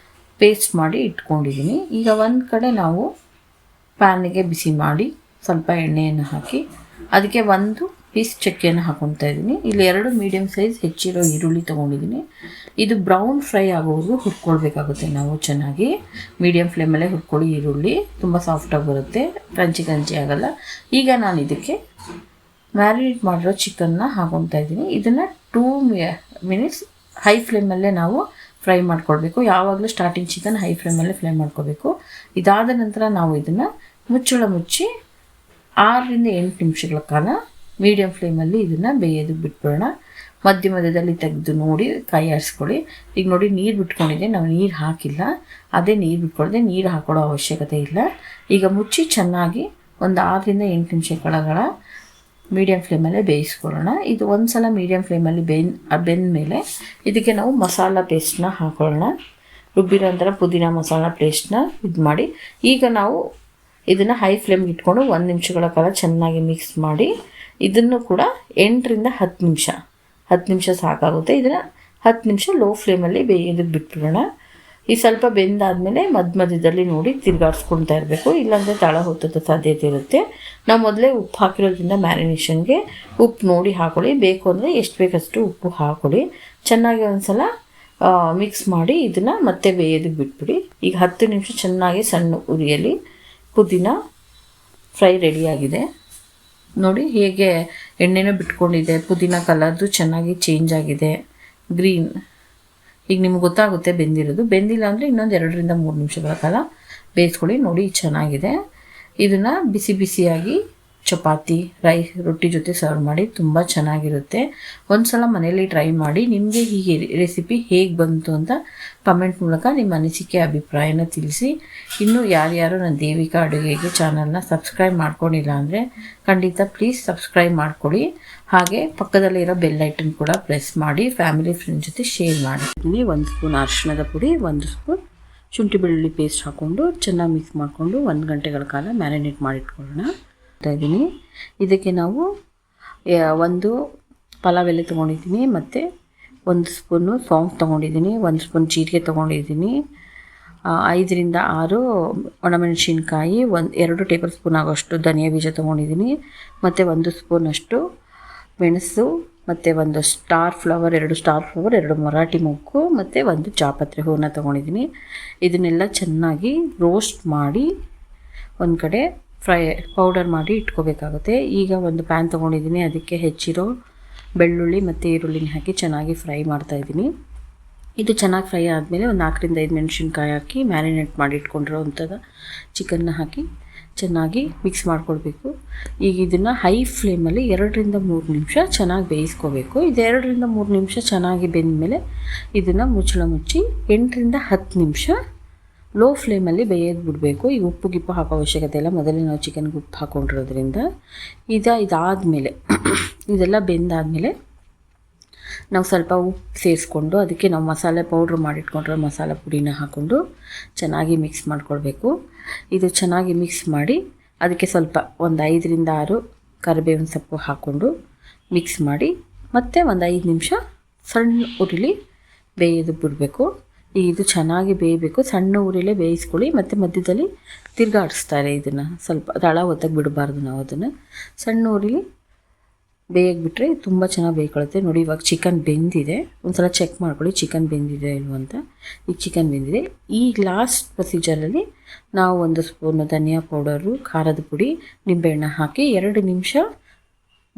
ಪೇಸ್ಟ್ ಮಾಡಿ ಇಟ್ಕೊಂಡಿದ್ದೀನಿ. ಈಗ ಒಂದು ಕಡೆ ನಾವು ಪ್ಯಾನಿಗೆ ಬಿಸಿ ಮಾಡಿ ಸ್ವಲ್ಪ ಎಣ್ಣೆಯನ್ನು ಹಾಕಿ ಅದಕ್ಕೆ 1 ಪೀಸ್ ಚಕ್ಕೆಯನ್ನು ಹಾಕೊತಾ ಇದ್ದೀನಿ. ಇಲ್ಲಿ 2 ಮೀಡಿಯಮ್ ಸೈಜ್ ಹೆಚ್ಚಿರೋ ಈರುಳ್ಳಿ ತೊಗೊಂಡಿದ್ದೀನಿ. ಇದು ಬ್ರೌನ್ ಫ್ರೈ ಆಗೋವರೆಗೂ ಹುರ್ಕೊಳ್ಬೇಕಾಗುತ್ತೆ ನಾವು ಚೆನ್ನಾಗಿ. ಮೀಡಿಯಮ್ ಫ್ಲೇಮಲ್ಲೇ ಹುರ್ಕೊಳ್ಳಿ. ಈರುಳ್ಳಿ ತುಂಬ ಸಾಫ್ಟಾಗಿ ಬರುತ್ತೆ, ಕ್ರಂಚಿ ಆಗಲ್ಲ. ಈಗ ನಾನು ಇದಕ್ಕೆ ಮ್ಯಾರಿನೇಟ್ ಮಾಡಿರೋ ಚಿಕನ್ನ ಹಾಕೊತಾ ಇದ್ದೀನಿ. ಇದನ್ನು 2 ಮಿನಿಟ್ಸ್ ಹೈ ಫ್ಲೇಮಲ್ಲೇ ನಾವು ಫ್ರೈ ಮಾಡ್ಕೊಳ್ಬೇಕು. ಯಾವಾಗಲೂ ಸ್ಟಾರ್ಟಿಂಗ್ ಚಿಕನ್ ಹೈ ಫ್ಲೇಮಲ್ಲೇ ಫ್ರೈ ಮಾಡ್ಕೋಬೇಕು. ಇದಾದ ನಂತರ ನಾವು ಇದನ್ನು ಮುಚ್ಚಳ ಮುಚ್ಚಿ 6 ರಿಂದ 8 ನಿಮಿಷಗಳ ಕಾಲ ಮೀಡಿಯಮ್ ಫ್ಲೇಮಲ್ಲಿ ಇದನ್ನು ಬೇಯೋದಕ್ಕೆ ಬಿಟ್ಬಿಡೋಣ. ಮಧ್ಯದಲ್ಲಿ ತೆಗೆದು ನೋಡಿ ಕೈ ಆಡಿಸ್ಕೊಳ್ಳಿ. ಈಗ ನೋಡಿ ನೀರು ಬಿಟ್ಕೊಂಡಿದೆ, ನಾವು ನೀರು ಹಾಕಿಲ್ಲ, ಅದೇ ನೀರು ಬಿಟ್ಕೊಳ್ದೆ, ನೀರು ಹಾಕೊಳ್ಳೋ ಅವಶ್ಯಕತೆ ಇಲ್ಲ. ಈಗ ಮುಚ್ಚಿ ಚೆನ್ನಾಗಿ ಒಂದು 6 ರಿಂದ 8 ನಿಮಿಷಗಳ ಮೀಡಿಯಮ್ ಫ್ಲೇಮಲ್ಲೇ ಬೇಯಿಸ್ಕೊಳ್ಳೋಣ. ಇದು ಒಂದು ಸಲ ಮೀಡಿಯಮ್ ಫ್ಲೇಮಲ್ಲಿ ಬೆಂದ ಮೇಲೆ ಇದಕ್ಕೆ ನಾವು ಮಸಾಲ ಪೇಸ್ಟ್ನ ಹಾಕೊಳ್ಳೋಣ. ರುಬ್ಬಿರೋ ಅಂತರ ಪುದೀನ ಮಸಾಲ ಪೇಸ್ಟ್ನ ಇದು ಮಾಡಿ ಈಗ ನಾವು ಇದನ್ನು ಹೈ ಫ್ಲೇಮ್ಗೆ ಇಟ್ಕೊಂಡು 1 ನಿಮಿಷಗಳ ಕಾಲ ಚೆನ್ನಾಗಿ ಮಿಕ್ಸ್ ಮಾಡಿ ಇದನ್ನು ಕೂಡ 8 ರಿಂದ 10 ನಿಮಿಷ ಸಾಕಾಗುತ್ತೆ. ಇದನ್ನು 10 ನಿಮಿಷ ಲೋ ಫ್ಲೇಮಲ್ಲಿ ಬೇಯೋದಕ್ಕೆ ಬಿಟ್ಬಿಡೋಣ. ಈ ಸ್ವಲ್ಪ ಬೆಂದಾದಮೇಲೆ ಮಧ್ಯದಲ್ಲಿ ನೋಡಿ ತಿರುಗಾಡಿಸ್ಕೊಳ್ತಾ ಇರಬೇಕು, ಇಲ್ಲಾಂದರೆ ತಳ ಹೊತ್ತದ ಸಾಧ್ಯತೆ ಇರುತ್ತೆ. ನಾವು ಮೊದಲೇ ಉಪ್ಪು ಹಾಕಿರೋದ್ರಿಂದ ಮ್ಯಾರಿನೇಷನ್ಗೆ ಉಪ್ಪು ನೋಡಿ ಹಾಕೊಳ್ಳಿ. ಬೇಕು ಅಂದರೆ ಎಷ್ಟು ಬೇಕಷ್ಟು ಉಪ್ಪು ಹಾಕೊಳ್ಳಿ. ಚೆನ್ನಾಗಿ ಒಂದು ಸಲ ಮಿಕ್ಸ್ ಮಾಡಿ ಇದನ್ನು ಮತ್ತೆ ಬೇಯೋದಕ್ಕೆ ಬಿಟ್ಬಿಡಿ. ಈಗ 10 ನಿಮಿಷ ಚೆನ್ನಾಗಿ ಸಣ್ಣ ಉರಿಯಲ್ಲಿ ಪುದೀನ ಫ್ರೈ ರೆಡಿಯಾಗಿದೆ. ನೋಡಿ ಹೇಗೆ ಎಣ್ಣೆನೂ ಬಿಟ್ಕೊಂಡಿದೆ, ಪುದೀನ ಕಲರ್ದು ಚೆನ್ನಾಗಿ ಚೇಂಜ್ ಆಗಿದೆ, ಗ್ರೀನ್. ಈಗ ನಿಮ್ಗೆ ಗೊತ್ತಾಗುತ್ತೆ ಬೆಂದಿರೋದು. ಬೆಂದಿಲ್ಲ ಅಂದರೆ ಇನ್ನೊಂದು 2ರಿಂದ 3 ನಿಮಿಷಗಳ ಕಾಲ ಬೇಯಿಸ್ಕೊಳ್ಳಿ. ನೋಡಿ ಚೆನ್ನಾಗಿದೆ. ಇದನ್ನು ಬಿಸಿ ಬಿಸಿಯಾಗಿ ಚಪಾತಿ, ರೈಸ್, ರೊಟ್ಟಿ ಜೊತೆ ಸರ್ವ್ ಮಾಡಿ ತುಂಬ ಚೆನ್ನಾಗಿರುತ್ತೆ. ಒಂದ್ಸಲ ಮನೇಲಿ ಟ್ರೈ ಮಾಡಿ. ನಿಮಗೆ ಹೀಗೆ ರೆಸಿಪಿ ಹೇಗೆ ಬಂತು ಅಂತ ಕಮೆಂಟ್ ಮೂಲಕ ನಿಮ್ಮ ಅನಿಸಿಕೆ ಅಭಿಪ್ರಾಯನ ತಿಳಿಸಿ. ಇನ್ನೂ ಯಾರ್ಯಾರು ನನ್ನ ದೇವಿಕಾ ಅಡುಗೆಗೆ ಚಾನಲ್ನ ಸಬ್ಸ್ಕ್ರೈಬ್ ಮಾಡ್ಕೊಂಡಿಲ್ಲ ಅಂದರೆ ಖಂಡಿತ ಪ್ಲೀಸ್ ಸಬ್ಸ್ಕ್ರೈಬ್ ಮಾಡ್ಕೊಳ್ಳಿ. ಹಾಗೆ ಪಕ್ಕದಲ್ಲಿರೋ ಬೆಲ್ ಐಟನ್ ಕೂಡ ಪ್ರೆಸ್ ಮಾಡಿ ಫ್ಯಾಮಿಲಿ ಫ್ರೆಂಡ್ ಜೊತೆ ಶೇರ್ ಮಾಡಿ. 1 ಸ್ಪೂನ್ ಅರಿಶಿಣದ ಪುಡಿ, 1 ಸ್ಪೂನ್ ಶುಂಠಿ ಬೆಳ್ಳುಳ್ಳಿ ಪೇಸ್ಟ್ ಹಾಕ್ಕೊಂಡು ಚೆನ್ನಾಗಿ ಮಿಕ್ಸ್ ಮಾಡಿಕೊಂಡು 1 ಗಂಟೆಗಳ ಕಾಲ ಮ್ಯಾರಿನೇಟ್ ಮಾಡಿಟ್ಕೊಳ್ಳೋಣ. ಇದ್ದೀನಿ ಇದಕ್ಕೆ ನಾವು 1 ಪಲಾವ್ ಎಲೆ ತೊಗೊಂಡಿದ್ದೀನಿ, ಮತ್ತು 1 ಸ್ಪೂನು ಸಾಂಫ್ ತೊಗೊಂಡಿದ್ದೀನಿ, 1 ಸ್ಪೂನ್ ಜೀರಿಗೆ ತೊಗೊಂಡಿದ್ದೀನಿ, 5ರಿಂದ 6 ಒಣಮೆಣಸಿನ್ಕಾಯಿ, 2 ಟೇಬಲ್ ಸ್ಪೂನ್ ಆಗೋಷ್ಟು ಧನಿಯಾ ಬೀಜ ತೊಗೊಂಡಿದ್ದೀನಿ, ಮತ್ತು 1 ಸ್ಪೂನಷ್ಟು ಮೆಣಸು, ಮತ್ತು 1 star flower, 2 star flower, 2 Marathi ಮೊಗ್ಗು, ಮತ್ತು 1 ಜಾಪತ್ರೆ ಹೂವನ್ನ ತೊಗೊಂಡಿದ್ದೀನಿ. ಇದನ್ನೆಲ್ಲ ಚೆನ್ನಾಗಿ ರೋಸ್ಟ್ ಮಾಡಿ ಒಂದು ಕಡೆ ಪೌಡರ್ ಮಾಡಿ ಇಟ್ಕೋಬೇಕಾಗುತ್ತೆ. ಈಗ ಒಂದು ಪ್ಯಾನ್ ತೊಗೊಂಡಿದ್ದೀನಿ, ಅದಕ್ಕೆ ಹೆಚ್ಚಿರೋ ಬೆಳ್ಳುಳ್ಳಿ ಮತ್ತು ಈರುಳ್ಳಿನ ಹಾಕಿ ಚೆನ್ನಾಗಿ ಫ್ರೈ ಮಾಡ್ತಾಯಿದ್ದೀನಿ. ಇದು ಚೆನ್ನಾಗಿ ಫ್ರೈ ಆದಮೇಲೆ ಒಂದು 4ರಿಂದ 5 ಮೆಣಸಿನ್ಕಾಯಿ ಹಾಕಿ ಮ್ಯಾರಿನೇಟ್ ಮಾಡಿ ಇಟ್ಕೊಂಡಿರೋ ಅಂಥದ್ದು ಚಿಕನ್ನ ಹಾಕಿ ಚೆನ್ನಾಗಿ ಮಿಕ್ಸ್ ಮಾಡ್ಕೊಳ್ಬೇಕು. ಈಗ ಇದನ್ನು ಹೈ ಫ್ಲೇಮಲ್ಲಿ 2ರಿಂದ 3 ನಿಮಿಷ ಚೆನ್ನಾಗಿ ಬೇಯಿಸ್ಕೋಬೇಕು. ಇದು 2ರಿಂದ 3 ನಿಮಿಷ ಚೆನ್ನಾಗಿ ಬೆಂದಮೇಲೆ ಇದನ್ನು ಮುಚ್ಚಳ ಮುಚ್ಚಿ 8ರಿಂದ 10 ನಿಮಿಷ ಲೋ ಫ್ಲೇಮಲ್ಲಿ ಬೇಯೋದು ಬಿಡಬೇಕು. ಈಗ ಉಪ್ಪು ಗಿಪ್ಪು ಹಾಕೋ ಅವಶ್ಯಕತೆ ಇಲ್ಲ, ಮೊದಲೇ ನಾವು ಚಿಕನ್ಗೆ ಉಪ್ಪು ಹಾಕ್ಕೊಂಡಿರೋದ್ರಿಂದ. ಇದಾದಮೇಲೆ ಇದೆಲ್ಲ ಬೆಂದಾದಮೇಲೆ ನಾವು ಸ್ವಲ್ಪ ಉಪ್ಪು ಸೇರಿಸ್ಕೊಂಡು ಅದಕ್ಕೆ ನಾವು ಮಸಾಲೆ ಪೌಡ್ರ್ ಮಾಡಿಟ್ಕೊಂಡಿರೋ ಮಸಾಲೆ ಪುಡಿನ ಹಾಕ್ಕೊಂಡು ಚೆನ್ನಾಗಿ ಮಿಕ್ಸ್ ಮಾಡ್ಕೊಳ್ಬೇಕು. ಇದು ಚೆನ್ನಾಗಿ ಮಿಕ್ಸ್ ಮಾಡಿ ಅದಕ್ಕೆ ಸ್ವಲ್ಪ ಒಂದು 5ರಿಂದ 6 ಕರಿಬೇವಿನ ಸೊಪ್ಪು ಹಾಕ್ಕೊಂಡು ಮಿಕ್ಸ್ ಮಾಡಿ ಮತ್ತೆ ಒಂದು 5 ನಿಮಿಷ ಸಣ್ಣ ಉರಿಲಿ ಬೇಯೋದು ಬಿಡಬೇಕು. ಇದು ಚೆನ್ನಾಗಿ ಬೇಯಬೇಕು. ಸಣ್ಣ ಉರಿಲೇ ಬೇಯಿಸ್ಕೊಳ್ಳಿ, ಮತ್ತು ಮಧ್ಯದಲ್ಲಿ ತಿರ್ಗಾಡಿಸ್ತಾರೆ. ಇದನ್ನು ಸ್ವಲ್ಪ ತಳ ಹೊತ್ತಾಗಿ ಬಿಡಬಾರ್ದು. ನಾವು ಅದನ್ನು ಸಣ್ಣ ಉರಿಲಿ ಬೇಯಕ್ಕೆ ಬಿಟ್ಟರೆ ತುಂಬ ಚೆನ್ನಾಗಿ ಬೇಯ್ಕೊಳ್ಳುತ್ತೆ. ನೋಡಿ ಇವಾಗ ಚಿಕನ್ ಬೆಂದಿದೆ. ಒಂದು ಸಲ ಚೆಕ್ ಮಾಡ್ಕೊಳ್ಳಿ ಚಿಕನ್ ಬೆಂದಿದೆ ಇಲ್ವ ಅಂತ. ಈಗ ಚಿಕನ್ ಬೆಂದಿದೆ. ಈಗ ಲಾಸ್ಟ್ ಪ್ರೊಸೀಜರಲ್ಲಿ ನಾವು 1 ಸ್ಪೂನು ಧನಿಯಾ ಪೌಡರು, ಖಾರದ ಪುಡಿ, ನಿಂಬೆಹಣ್ಣು ಹಾಕಿ 2 ನಿಮಿಷ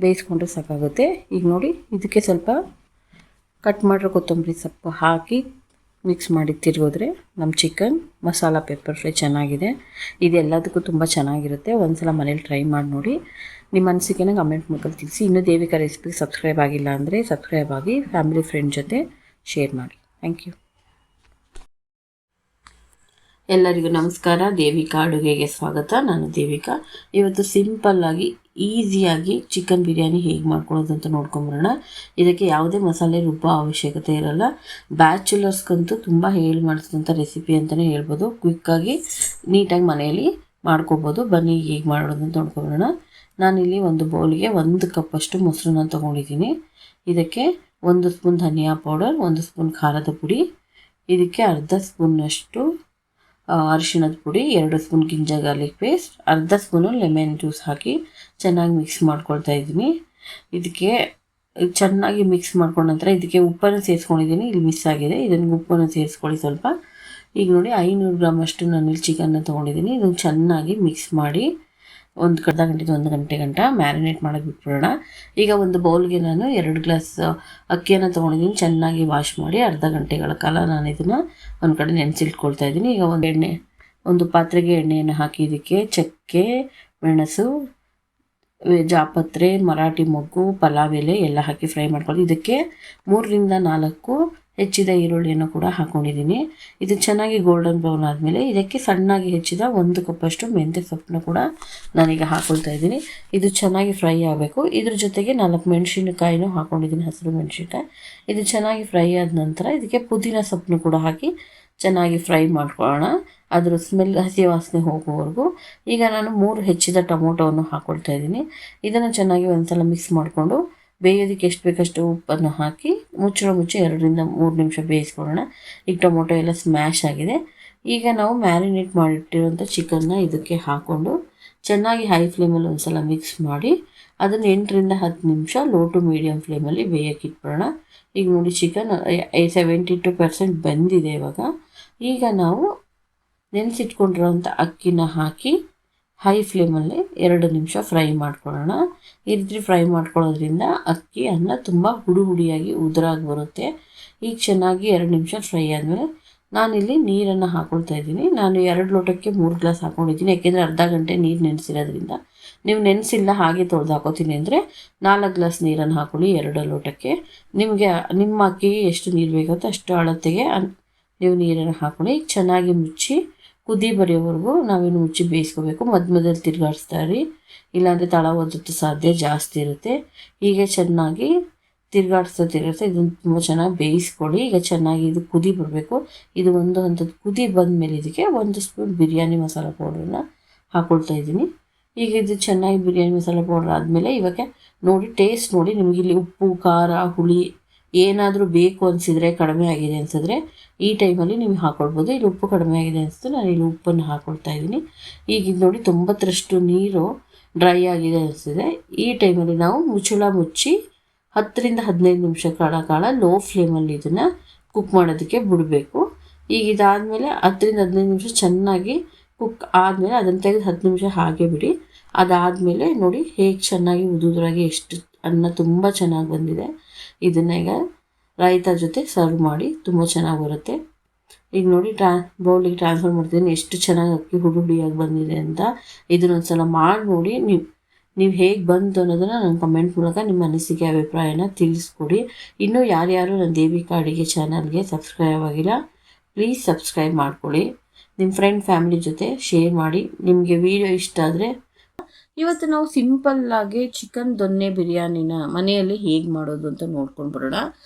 ಬೇಯಿಸ್ಕೊಂಡ್ರೆ ಸಾಕಾಗುತ್ತೆ. ಈಗ ನೋಡಿ ಇದಕ್ಕೆ ಸ್ವಲ್ಪ ಕಟ್ ಮಾಡಿರೋ ಕೊತ್ತಂಬರಿ ಸೊಪ್ಪು ಹಾಕಿ ಮಿಕ್ಸ್ ಮಾಡಿ ತಿರುಗಿದ್ರೆ ನಮ್ಮ ಚಿಕನ್ ಮಸಾಲ ಪೆಪ್ಪರ್ ಫ್ರೈ ಚೆನ್ನಾಗಿದೆ. ಇದೆಲ್ಲದಕ್ಕೂ ತುಂಬ ಚೆನ್ನಾಗಿರುತ್ತೆ. ಒಂದು ಸಲ ಮನೇಲಿ ಟ್ರೈ ಮಾಡಿ ನೋಡಿ. ನಿಮ್ಮ ಅನಿಸಿಕೆನ ಕಮೆಂಟ್ ಮೂಲಕ ತಿಳಿಸಿ. ಇನ್ನೂ ದೇವಿಕಾ ರೆಸಿಪಿಗೆ ಸಬ್ಸ್ಕ್ರೈಬ್ ಆಗಿಲ್ಲ ಅಂದರೆ ಸಬ್ಸ್ಕ್ರೈಬ್ ಆಗಿ ಫ್ಯಾಮಿಲಿ ಫ್ರೆಂಡ್ ಜೊತೆ ಶೇರ್ ಮಾಡಿ. Thank you. ಎಲ್ಲರಿಗೂ ನಮಸ್ಕಾರ. ದೇವಿಕಾ ಅಡುಗೆಗೆ ಸ್ವಾಗತ. ನಾನು ದೇವಿಕಾ. ಇವತ್ತು ಸಿಂಪಲ್ಲಾಗಿ ಈಸಿಯಾಗಿ ಚಿಕನ್ ಬಿರಿಯಾನಿ ಹೇಗೆ ಮಾಡ್ಕೊಳ್ಳೋದು ಅಂತ ನೋಡ್ಕೊಂಬರೋಣ. ಇದಕ್ಕೆ ಯಾವುದೇ ಮಸಾಲೆ ರುಬ್ಬೋ ಅವಶ್ಯಕತೆ ಇರಲ್ಲ. ಬ್ಯಾಚುಲರ್ಸ್ಗಂತೂ ತುಂಬ ಹೇಳಿ ಮಾಡಿಸಿದಂಥ ರೆಸಿಪಿ ಅಂತಲೇ ಹೇಳ್ಬೋದು. ಕ್ವಿಕ್ಕಾಗಿ ನೀಟಾಗಿ ಮನೆಯಲ್ಲಿ ಮಾಡ್ಕೊಬೋದು. ಬನ್ನಿ ಹೇಗೆ ಮಾಡೋದು ಅಂತ ನೋಡ್ಕೊಂಬರೋಣ. ನಾನಿಲ್ಲಿ ಒಂದು ಬೌಲಿಗೆ 1 ಕಪ್ಪಷ್ಟು ಮೊಸರನ್ನ ತೊಗೊಂಡಿದ್ದೀನಿ. ಇದಕ್ಕೆ 1 ಸ್ಪೂನ್ ಧನಿಯಾ ಪೌಡರ್, 1 ಸ್ಪೂನ್ ಖಾರದ ಪುಡಿ, ಇದಕ್ಕೆ ಅರ್ಧ ಸ್ಪೂನ್ನಷ್ಟು ಅರಿಶಿಣದ ಪುಡಿ, 2 ಸ್ಪೂನ್ ಗಿಂಜರ್ ಗಾರ್ಲಿಕ್ ಪೇಸ್ಟ್, ಅರ್ಧ ಸ್ಪೂನು ಲೆಮನ್ ಜ್ಯೂಸ್ ಹಾಕಿ ಚೆನ್ನಾಗಿ ಮಿಕ್ಸ್ ಮಾಡ್ಕೊಳ್ತಾ ಇದ್ದೀನಿ. ಇದಕ್ಕೆ ಚೆನ್ನಾಗಿ ಮಿಕ್ಸ್ ಮಾಡ್ಕೊಂಡ ನಂತರ ಇದಕ್ಕೆ ಉಪ್ಪನ್ನು ಸೇರಿಸ್ಕೊಂಡಿದ್ದೀನಿ. ಇಲ್ಲಿ ಮಿಸ್ ಆಗಿದೆ, ಇದನ್ನು ಉಪ್ಪನ್ನು ಸೇರಿಸ್ಕೊಳ್ಳಿ ಸ್ವಲ್ಪ. ಈಗ ನೋಡಿ 500 ಗ್ರಾಮ್ ಅಷ್ಟು ನಾನಿಲ್ಲಿ ಚಿಕನ್ನ ತೊಗೊಂಡಿದ್ದೀನಿ. ಇದನ್ನು ಚೆನ್ನಾಗಿ ಮಿಕ್ಸ್ ಮಾಡಿ ಒಂದು ಅರ್ಧ ಗಂಟೆಯಿಂದ 1 ಗಂಟೆ ಗಂಟ ಮ್ಯಾರಿನೇಟ್ ಮಾಡೋಕ್ಕೆ ಬಿಟ್ಬಿಡೋಣ. ಈಗ ಒಂದು ಬೌಲ್ಗೆ ನಾನು 2 ಗ್ಲಾಸ್ ಅಕ್ಕಿಯನ್ನು ತೊಗೊಂಡಿದ್ದೀನಿ. ಚೆನ್ನಾಗಿ ವಾಶ್ ಮಾಡಿ ಅರ್ಧ ಗಂಟೆಗಳ ಕಾಲ ನಾನು ಇದನ್ನು ಒಂದು ಕಡೆ ನೆನೆಸಿಟ್ಕೊಳ್ತಾ ಇದ್ದೀನಿ. ಈಗ ಒಂದು ಪಾತ್ರೆಗೆ ಎಣ್ಣೆಯನ್ನು ಹಾಕಿ ಇದಕ್ಕೆ ಚಕ್ಕೆ, ಮೆಣಸು, ಜಾಪತ್ರೆ, ಮರಾಠಿ ಮೊಗ್ಗು, ಪಲಾವ್ ಎಲೆ ಎಲ್ಲ ಹಾಕಿ ಫ್ರೈ ಮಾಡ್ಕೊಳ್ಳಿ. ಇದಕ್ಕೆ 3ರಿಂದ 4 ಹೆಚ್ಚಿದ ಈರುಳ್ಳಿಯನ್ನು ಕೂಡ ಹಾಕ್ಕೊಂಡಿದ್ದೀನಿ. ಇದು ಚೆನ್ನಾಗಿ ಗೋಲ್ಡನ್ ಬ್ರೌನ್ ಆದಮೇಲೆ ಇದಕ್ಕೆ ಸಣ್ಣಾಗಿ ಹೆಚ್ಚಿದ 1 ಕಪ್ಪಷ್ಟು ಮೆಂತ್ಯ ಸೊಪ್ಪನ್ನು ಕೂಡ ನಾನೀಗ ಹಾಕ್ಕೊಳ್ತಾ ಇದ್ದೀನಿ. ಇದು ಚೆನ್ನಾಗಿ ಫ್ರೈ ಆಗಬೇಕು. ಇದ್ರ ಜೊತೆಗೆ 4 ಮೆಣಸಿನಕಾಯಿನೂ ಹಾಕ್ಕೊಂಡಿದ್ದೀನಿ, ಹಸಿರು ಮೆಣಸಿನಕಾಯಿ. ಇದು ಚೆನ್ನಾಗಿ ಫ್ರೈ ಆದ ನಂತರ ಇದಕ್ಕೆ ಪುದೀನ ಸೊಪ್ಪನ್ನು ಕೂಡ ಹಾಕಿ ಚೆನ್ನಾಗಿ ಫ್ರೈ ಮಾಡ್ಕೊಳ್ಳೋಣ, ಅದರ ಸ್ಮೆಲ್ ಹಸಿ ವಾಸನೆ ಹೋಗುವವರೆಗೂ. ಈಗ ನಾನು 3 ಹೆಚ್ಚಿದ ಟೊಮೊಟೊವನ್ನು ಹಾಕ್ಕೊಳ್ತಾ ಇದ್ದೀನಿ. ಇದನ್ನು ಚೆನ್ನಾಗಿ ಒಂದ್ಸಲ ಮಿಕ್ಸ್ ಮಾಡಿಕೊಂಡು ಬೇಯೋದಕ್ಕೆ ಎಷ್ಟು ಬೇಕಷ್ಟು ಉಪ್ಪನ್ನು ಹಾಕಿ ಮುಚ್ಚಳ ಮುಚ್ಚಿ 2ರಿಂದ 3 ನಿಮಿಷ ಬೇಯಿಸ್ಕೊಳ್ಳೋಣ. ಈಗ ಟೊಮೊಟೊ ಎಲ್ಲ ಸ್ಮ್ಯಾಶ್ ಆಗಿದೆ. ಈಗ ನಾವು ಮ್ಯಾರಿನೇಟ್ ಮಾಡಿಟ್ಟಿರೋಂಥ ಚಿಕನ್ನ ಇದಕ್ಕೆ ಹಾಕ್ಕೊಂಡು ಚೆನ್ನಾಗಿ ಹೈ ಫ್ಲೇಮಲ್ಲಿ ಒಂದು ಸಲ ಮಿಕ್ಸ್ ಮಾಡಿ ಅದನ್ನು 8ರಿಂದ 10 ನಿಮಿಷ ಲೋ ಟು ಮೀಡಿಯಮ್ ಫ್ಲೇಮಲ್ಲಿ ಬೇಯಕ್ಕೆ ಇಟ್ಬಿಡೋಣ. ಈಗ ನೋಡಿ ಚಿಕನ್ 72% ಬೆಂದಿದೆ. ಈಗ ನಾವು ನೆನೆಸಿಟ್ಕೊಂಡಿರೋಂಥ ಅಕ್ಕಿನ ಹಾಕಿ ಹೈ ಫ್ಲೇಮಲ್ಲಿ 2 ನಿಮಿಷ ಫ್ರೈ ಮಾಡ್ಕೊಳ್ಳೋಣ. ಈ ರೀತಿ ಫ್ರೈ ಮಾಡ್ಕೊಳ್ಳೋದ್ರಿಂದ ಅಕ್ಕಿ ಅನ್ನ ತುಂಬ ಹುಡಿ ಹುಡಿಯಾಗಿ ಉದುರಾಗಿ ಬರುತ್ತೆ. ಈಗ ಚೆನ್ನಾಗಿ 2 ನಿಮಿಷ ಫ್ರೈ ಆದಮೇಲೆ ನಾನಿಲ್ಲಿ ನೀರನ್ನು ಹಾಕ್ಕೊಳ್ತಾ ಇದ್ದೀನಿ. ನಾನು 2 ಲೋಟಕ್ಕೆ 3 ಗ್ಲಾಸ್ ಹಾಕ್ಕೊಂಡಿದ್ದೀನಿ, ಯಾಕೆಂದರೆ ಅರ್ಧ ಗಂಟೆ ನೀರು ನೆನೆಸಿರೋದ್ರಿಂದ. ನೀವು ನೆನೆಸಿಲ್ಲ ಹಾಗೆ ತೊಳೆದು ಹಾಕೋತೀನಿ ಅಂದರೆ 4 ಗ್ಲಾಸ್ ನೀರನ್ನು ಹಾಕ್ಕೊಳ್ಳಿ 2 ಲೋಟಕ್ಕೆ. ನಿಮಗೆ ನಿಮ್ಮ ಅಕ್ಕಿಗೆ ಎಷ್ಟು ನೀರು ಬೇಕಂತ ಅಷ್ಟು ಅಳತೆಗೆ ನೀವು ನೀರನ್ನು ಹಾಕ್ಕೊಳ್ಳಿ. ಚೆನ್ನಾಗಿ ಮುಚ್ಚಿ ಕುದಿ ಬರೆಯೋವರೆಗೂ ನಾವೇನು ಮುಚ್ಚಿ ಬೇಯಿಸ್ಕೋಬೇಕು. ಮಧ್ಯದಲ್ಲಿ ತಿರುಗಾಡಿಸ್ತಾ ಇರಿ, ಇಲ್ಲಾಂದರೆ ತಳ ಒತ್ತುತ್ತೆ ಸಾಧ್ಯ ಜಾಸ್ತಿ ಇರುತ್ತೆ. ಹೀಗೆ ಚೆನ್ನಾಗಿ ತಿರುಗಾಡಿಸ್ತಾ ಇದನ್ನು ತುಂಬ ಚೆನ್ನಾಗಿ ಬೇಯಿಸ್ಕೊಳ್ಳಿ. ಈಗ ಚೆನ್ನಾಗಿ ಇದು ಕುದಿ ಬರಬೇಕು. ಇದು ಒಂದು ಹಂತದ ಕುದಿ ಬಂದಮೇಲೆ ಇದಕ್ಕೆ 1 ಸ್ಪೂನ್ ಬಿರಿಯಾನಿ ಮಸಾಲ ಪೌಡ್ರನ್ನ ಹಾಕ್ಕೊಳ್ತಾ ಇದ್ದೀನಿ. ಈಗ ಇದು ಚೆನ್ನಾಗಿ ಬಿರಿಯಾನಿ ಮಸಾಲ ಪೌಡ್ರ್ ಆದಮೇಲೆ ಇವಾಗ ನೋಡಿ ಟೇಸ್ಟ್ ನೋಡಿ, ನಿಮಗೆ ಇಲ್ಲಿ ಉಪ್ಪು ಖಾರ ಹುಳಿ ಏನಾದರೂ ಬೇಕು ಅನಿಸಿದರೆ, ಕಡಿಮೆ ಆಗಿದೆ ಅನಿಸಿದ್ರೆ ಈ ಟೈಮಲ್ಲಿ ನೀವು ಹಾಕ್ಕೊಳ್ಬೋದು. ಇಲ್ಲಿ ಉಪ್ಪು ಕಡಿಮೆ ಆಗಿದೆ ಅನಿಸಿದ್ರೆ ನಾನು ಇಲ್ಲಿ ಉಪ್ಪನ್ನು ಹಾಕ್ಕೊಳ್ತಾ ಇದ್ದೀನಿ. ಈಗ ಇದು ನೋಡಿ 90ರಷ್ಟು ನೀರು ಡ್ರೈ ಆಗಿದೆ ಅನಿಸಿದೆ. ಈ ಟೈಮಲ್ಲಿ ನಾವು ಮುಚ್ಚಳ ಮುಚ್ಚಿ 10ರಿಂದ 15 ನಿಮಿಷಗಳ ಕಾಲ ಲೋ ಫ್ಲೇಮಲ್ಲಿ ಇದನ್ನು ಕುಕ್ ಮಾಡೋದಕ್ಕೆ ಬಿಡಬೇಕು. ಈಗ ಇದಾದಮೇಲೆ 10ರಿಂದ 15 ನಿಮಿಷ ಚೆನ್ನಾಗಿ ಕುಕ್ ಆದಮೇಲೆ ಅದನ್ನು ತೆಗೆದು 10 ನಿಮಿಷ ಹಾಗೆ ಬಿಡಿ. ಅದಾದಮೇಲೆ ನೋಡಿ ಹೇಗೆ ಚೆನ್ನಾಗಿ ಉದುರಾಗಿ ಎಷ್ಟು ಅನ್ನ ತುಂಬ ಚೆನ್ನಾಗಿ ಬಂದಿದೆ. ಇದನ್ನು ಈಗ ರಾಯ್ತಾ ಜೊತೆ ಸರ್ವ್ ಮಾಡಿ ತುಂಬ ಚೆನ್ನಾಗಿ ಬರುತ್ತೆ. ಈಗ ನೋಡಿ ಬೌಲಿಗೆ ಟ್ರಾನ್ಸ್ಫರ್ ಮಾಡ್ತಿದ್ದೀನಿ, ಎಷ್ಟು ಚೆನ್ನಾಗಿ ಅಕ್ಕಿ ಹುಡಿಯಾಗಿ ಬಂದಿದೆ ಅಂತ. ಇದನ್ನೊಂದು ಸಲ ಮಾಡಿ ನೋಡಿ. ನೀವು ಹೇಗೆ ಬಂತು ಅನ್ನೋದನ್ನು ನನ್ನ ಕಮೆಂಟ್ ಮೂಲಕ ನಿಮ್ಮ ಅನಿಸಿಕೆ ಅಭಿಪ್ರಾಯನ ತಿಳಿಸ್ಕೊಡಿ. ಇನ್ನೂ ಯಾರ್ಯಾರು ನನ್ನ ದೇವಿಕಾ ಅಡುಗೆ ಚಾನಲ್ಗೆ ಸಬ್ಸ್ಕ್ರೈಬ್ ಆಗಿಲ್ಲ, ಪ್ಲೀಸ್ ಸಬ್ಸ್ಕ್ರೈಬ್ ಮಾಡ್ಕೊಳ್ಳಿ. ನಿಮ್ಮ ಫ್ರೆಂಡ್ ಫ್ಯಾಮಿಲಿ ಜೊತೆ ಶೇರ್ ಮಾಡಿ. ನಿಮಗೆ ವಿಡಿಯೋ ಇಷ್ಟ ಆದರೆ ಇವತ್ತು ನಾವು ಸಿಂಪಲ್ಲಾಗಿ ಚಿಕನ್ ದೊನ್ನೆ ಬಿರಿಯಾನಿನ ಮನೆಯಲ್ಲಿ ಹೇಗೆ ಮಾಡೋದು ಅಂತ ನೋಡ್ಕೊಂಡು ಬರೋಣ.